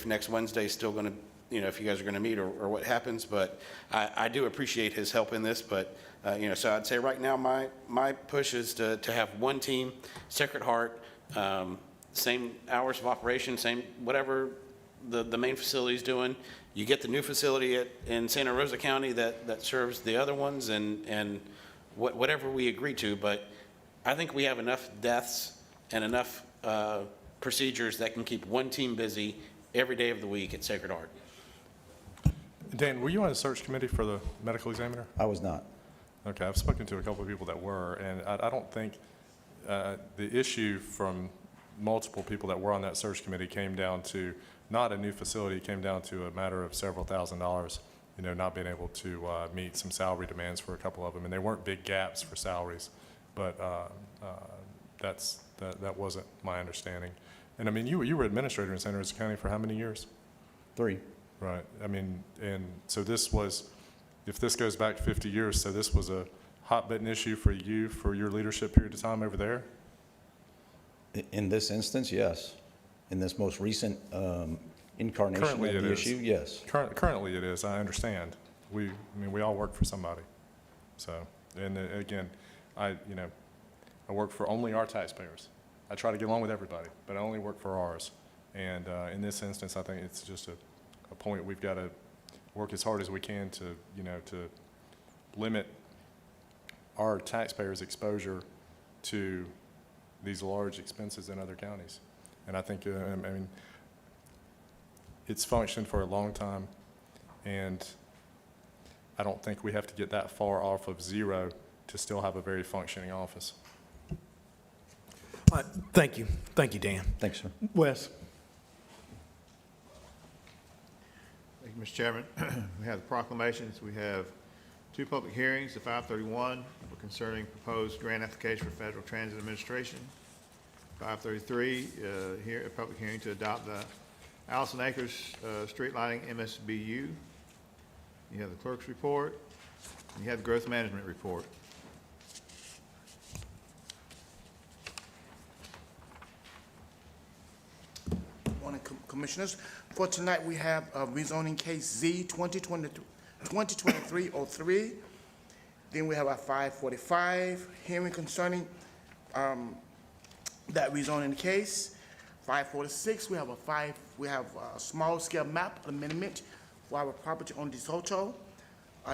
Speaker 5: next Wednesday is still going to, you know, if you guys are going to meet or what happens. But I do appreciate his help in this. But, you know, so I'd say right now my push is to have one team, Sacred Heart, same hours of operation, same whatever the main facility is doing. You get the new facility in Santa Rosa County that serves the other ones and whatever we agree to. But I think we have enough deaths and enough procedures that can keep one team busy every day of the week at Sacred Heart.
Speaker 8: Dan, were you on a search committee for the medical examiner?
Speaker 12: I was not.
Speaker 8: Okay, I've spoken to a couple of people that were, and I don't think the issue from multiple people that were on that search committee came down to not a new facility, it came down to a matter of several $1,000s, you know, not being able to meet some salary demands for a couple of them, and they weren't big gaps for salaries, but that wasn't my understanding. And I mean, you were administrator in St. Louis County for how many years?
Speaker 12: 3.
Speaker 8: Right. I mean, and so this was, if this goes back 50 years, so this was a hot button issue for you for your leadership period of time over there?
Speaker 12: In this instance, yes. In this most recent incarnation of
Speaker 8: Currently it
Speaker 12: the
Speaker 8: is.
Speaker 12: issue, yes.
Speaker 8: Currently it is, I understand. I mean, we all work for somebody. So, and again, I work for only our taxpayers. I try to get along with everybody, but I only work for ours. And in this instance, I think it's just a point we've got to work as hard as we can to, to limit our taxpayers' exposure to these large expenses in other counties. And I think, I mean, it's functioned for a long time, and I don't think we have to get that far off of zero to still have a very functioning office.
Speaker 1: All right, thank you. Thank you, Dan.
Speaker 12: Thanks, sir.
Speaker 1: Wes?
Speaker 7: Thank you, Mr. Chairman. We have the proclamations. We have 2 public hearings, the 531 concerning proposed grant application for Federal Transit Administration. 533, a public hearing to adopt the Allison Acres Street Lighting MSBU. You have the clerk's report, and you have the growth management report.
Speaker 13: Morning, Commissioners. For tonight, we have rezoning case Z 2023-03. Then we have our 545 hearing concerning that rezoning case. 546, we have a small scale map amendment for our property on DeSoto.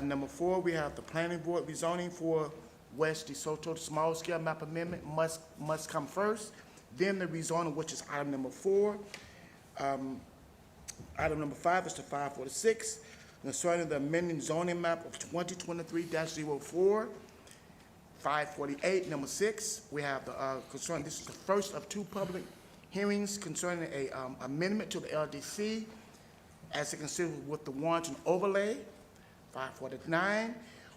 Speaker 13: Number 4, we have the planning board rezoning for West DeSoto. The small scale map amendment must come first. Then the rezoning, which is item number 4. Item number 5 is the 546, concerning the amending zoning map of 2023-04. 548, number 6, we have the concern. This is the first of 2 public hearings concerning a amendment to the LDC as it considered with the Warrenton overlay. 549,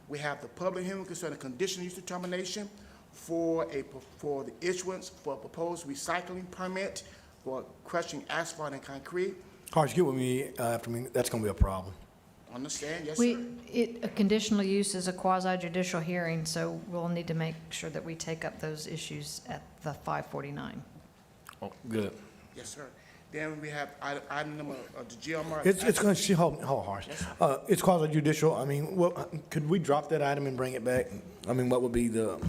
Speaker 13: we have the public hearing concerning conditional use determination for the issuance for a proposed recycling permit for crushing asphalt and concrete.
Speaker 1: Harsh, get with me after me. That's going to be a problem.
Speaker 13: Understand? Yes, sir.
Speaker 10: A conditional use is a quasi judicial hearing, so we'll need to make sure that we take up those issues at the 549.
Speaker 1: Oh, good.
Speaker 13: Yes, sir. Then we have item number, the GMR.
Speaker 1: It's going to, hold Harsh. It's quasi judicial. I mean, could we drop that item and bring it back? I mean, what would be the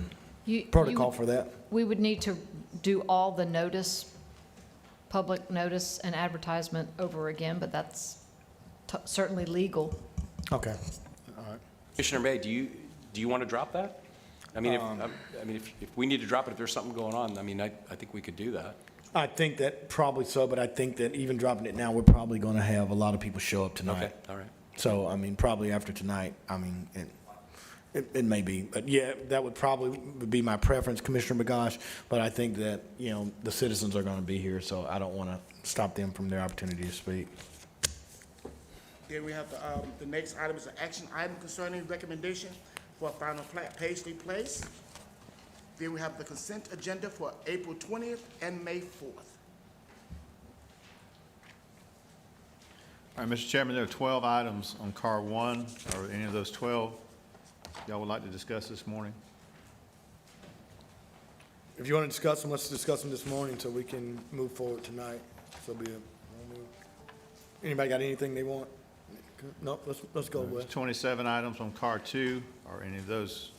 Speaker 1: protocol for that?
Speaker 10: We would need to do all the public notice and advertisement over again, but that's certainly legal.
Speaker 1: Okay. All right.
Speaker 4: Commissioner May, do you want to drop that? I mean, if we need to drop it, if there's something going on, I mean, I think we could do that.
Speaker 1: I think that probably so, but I think that even dropping it now, we're probably going to have a lot of people show up tonight.
Speaker 4: Okay, all right.
Speaker 1: So, I mean, probably after tonight, I mean, it may be. But yeah, that would probably be my preference, Commissioner Bagosh. But I think that, the citizens are going to be here, so I don't want to stop them from their opportunity to speak.
Speaker 13: Then we have the next item is an action item concerning recommendation for a final plat, Paisley Place. Then we have the consent agenda for April 20th and May 4th.
Speaker 7: All right, Mr. Chairman, there are 12 items on CAR 1. Are any of those 12 y'all would like to discuss this morning?
Speaker 1: If you want to discuss them, let's discuss them this morning so we can move forward tonight. So be it. Anybody got anything they want? No, let's go with.
Speaker 7: 27 items on CAR 2. Are any of those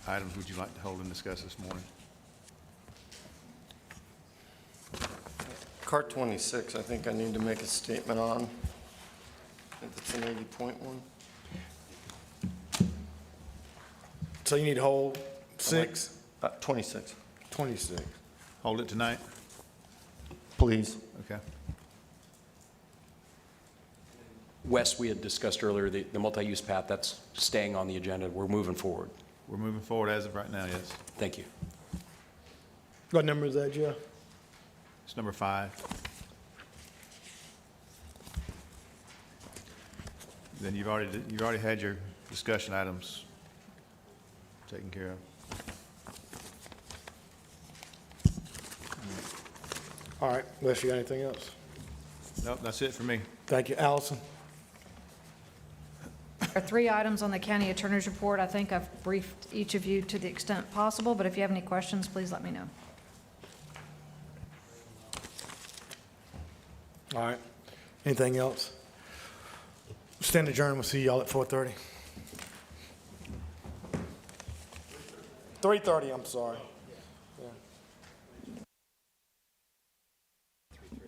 Speaker 7: items would you like to hold and discuss this morning?
Speaker 11: Cart 26, I think I need to make a statement on. If it's an 80.1.
Speaker 1: So you need to hold 6?
Speaker 11: 26,
Speaker 1: 26.
Speaker 7: Hold it tonight?
Speaker 11: please.
Speaker 7: Okay.
Speaker 4: Wes, we had discussed earlier, the multi-use path, that's staying on the agenda. We're moving forward.
Speaker 7: We're moving forward as of right now, yes.
Speaker 4: Thank you.
Speaker 1: What number is that, Jeff?
Speaker 7: It's number 5. Then you've already had your discussion items taken care of.
Speaker 1: All right, Wes, you got anything else?
Speaker 7: Nope, that's it for me.
Speaker 1: Thank you. Allison?
Speaker 10: There are 3 items on the county attorney's report. I think I've briefed each of you to the extent possible, but if you have any questions, please let me know.
Speaker 1: All right. Anything else? Stand adjourned. We'll see y'all at 4:30. 3:30, I'm sorry.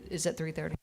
Speaker 10: Is it 3:30?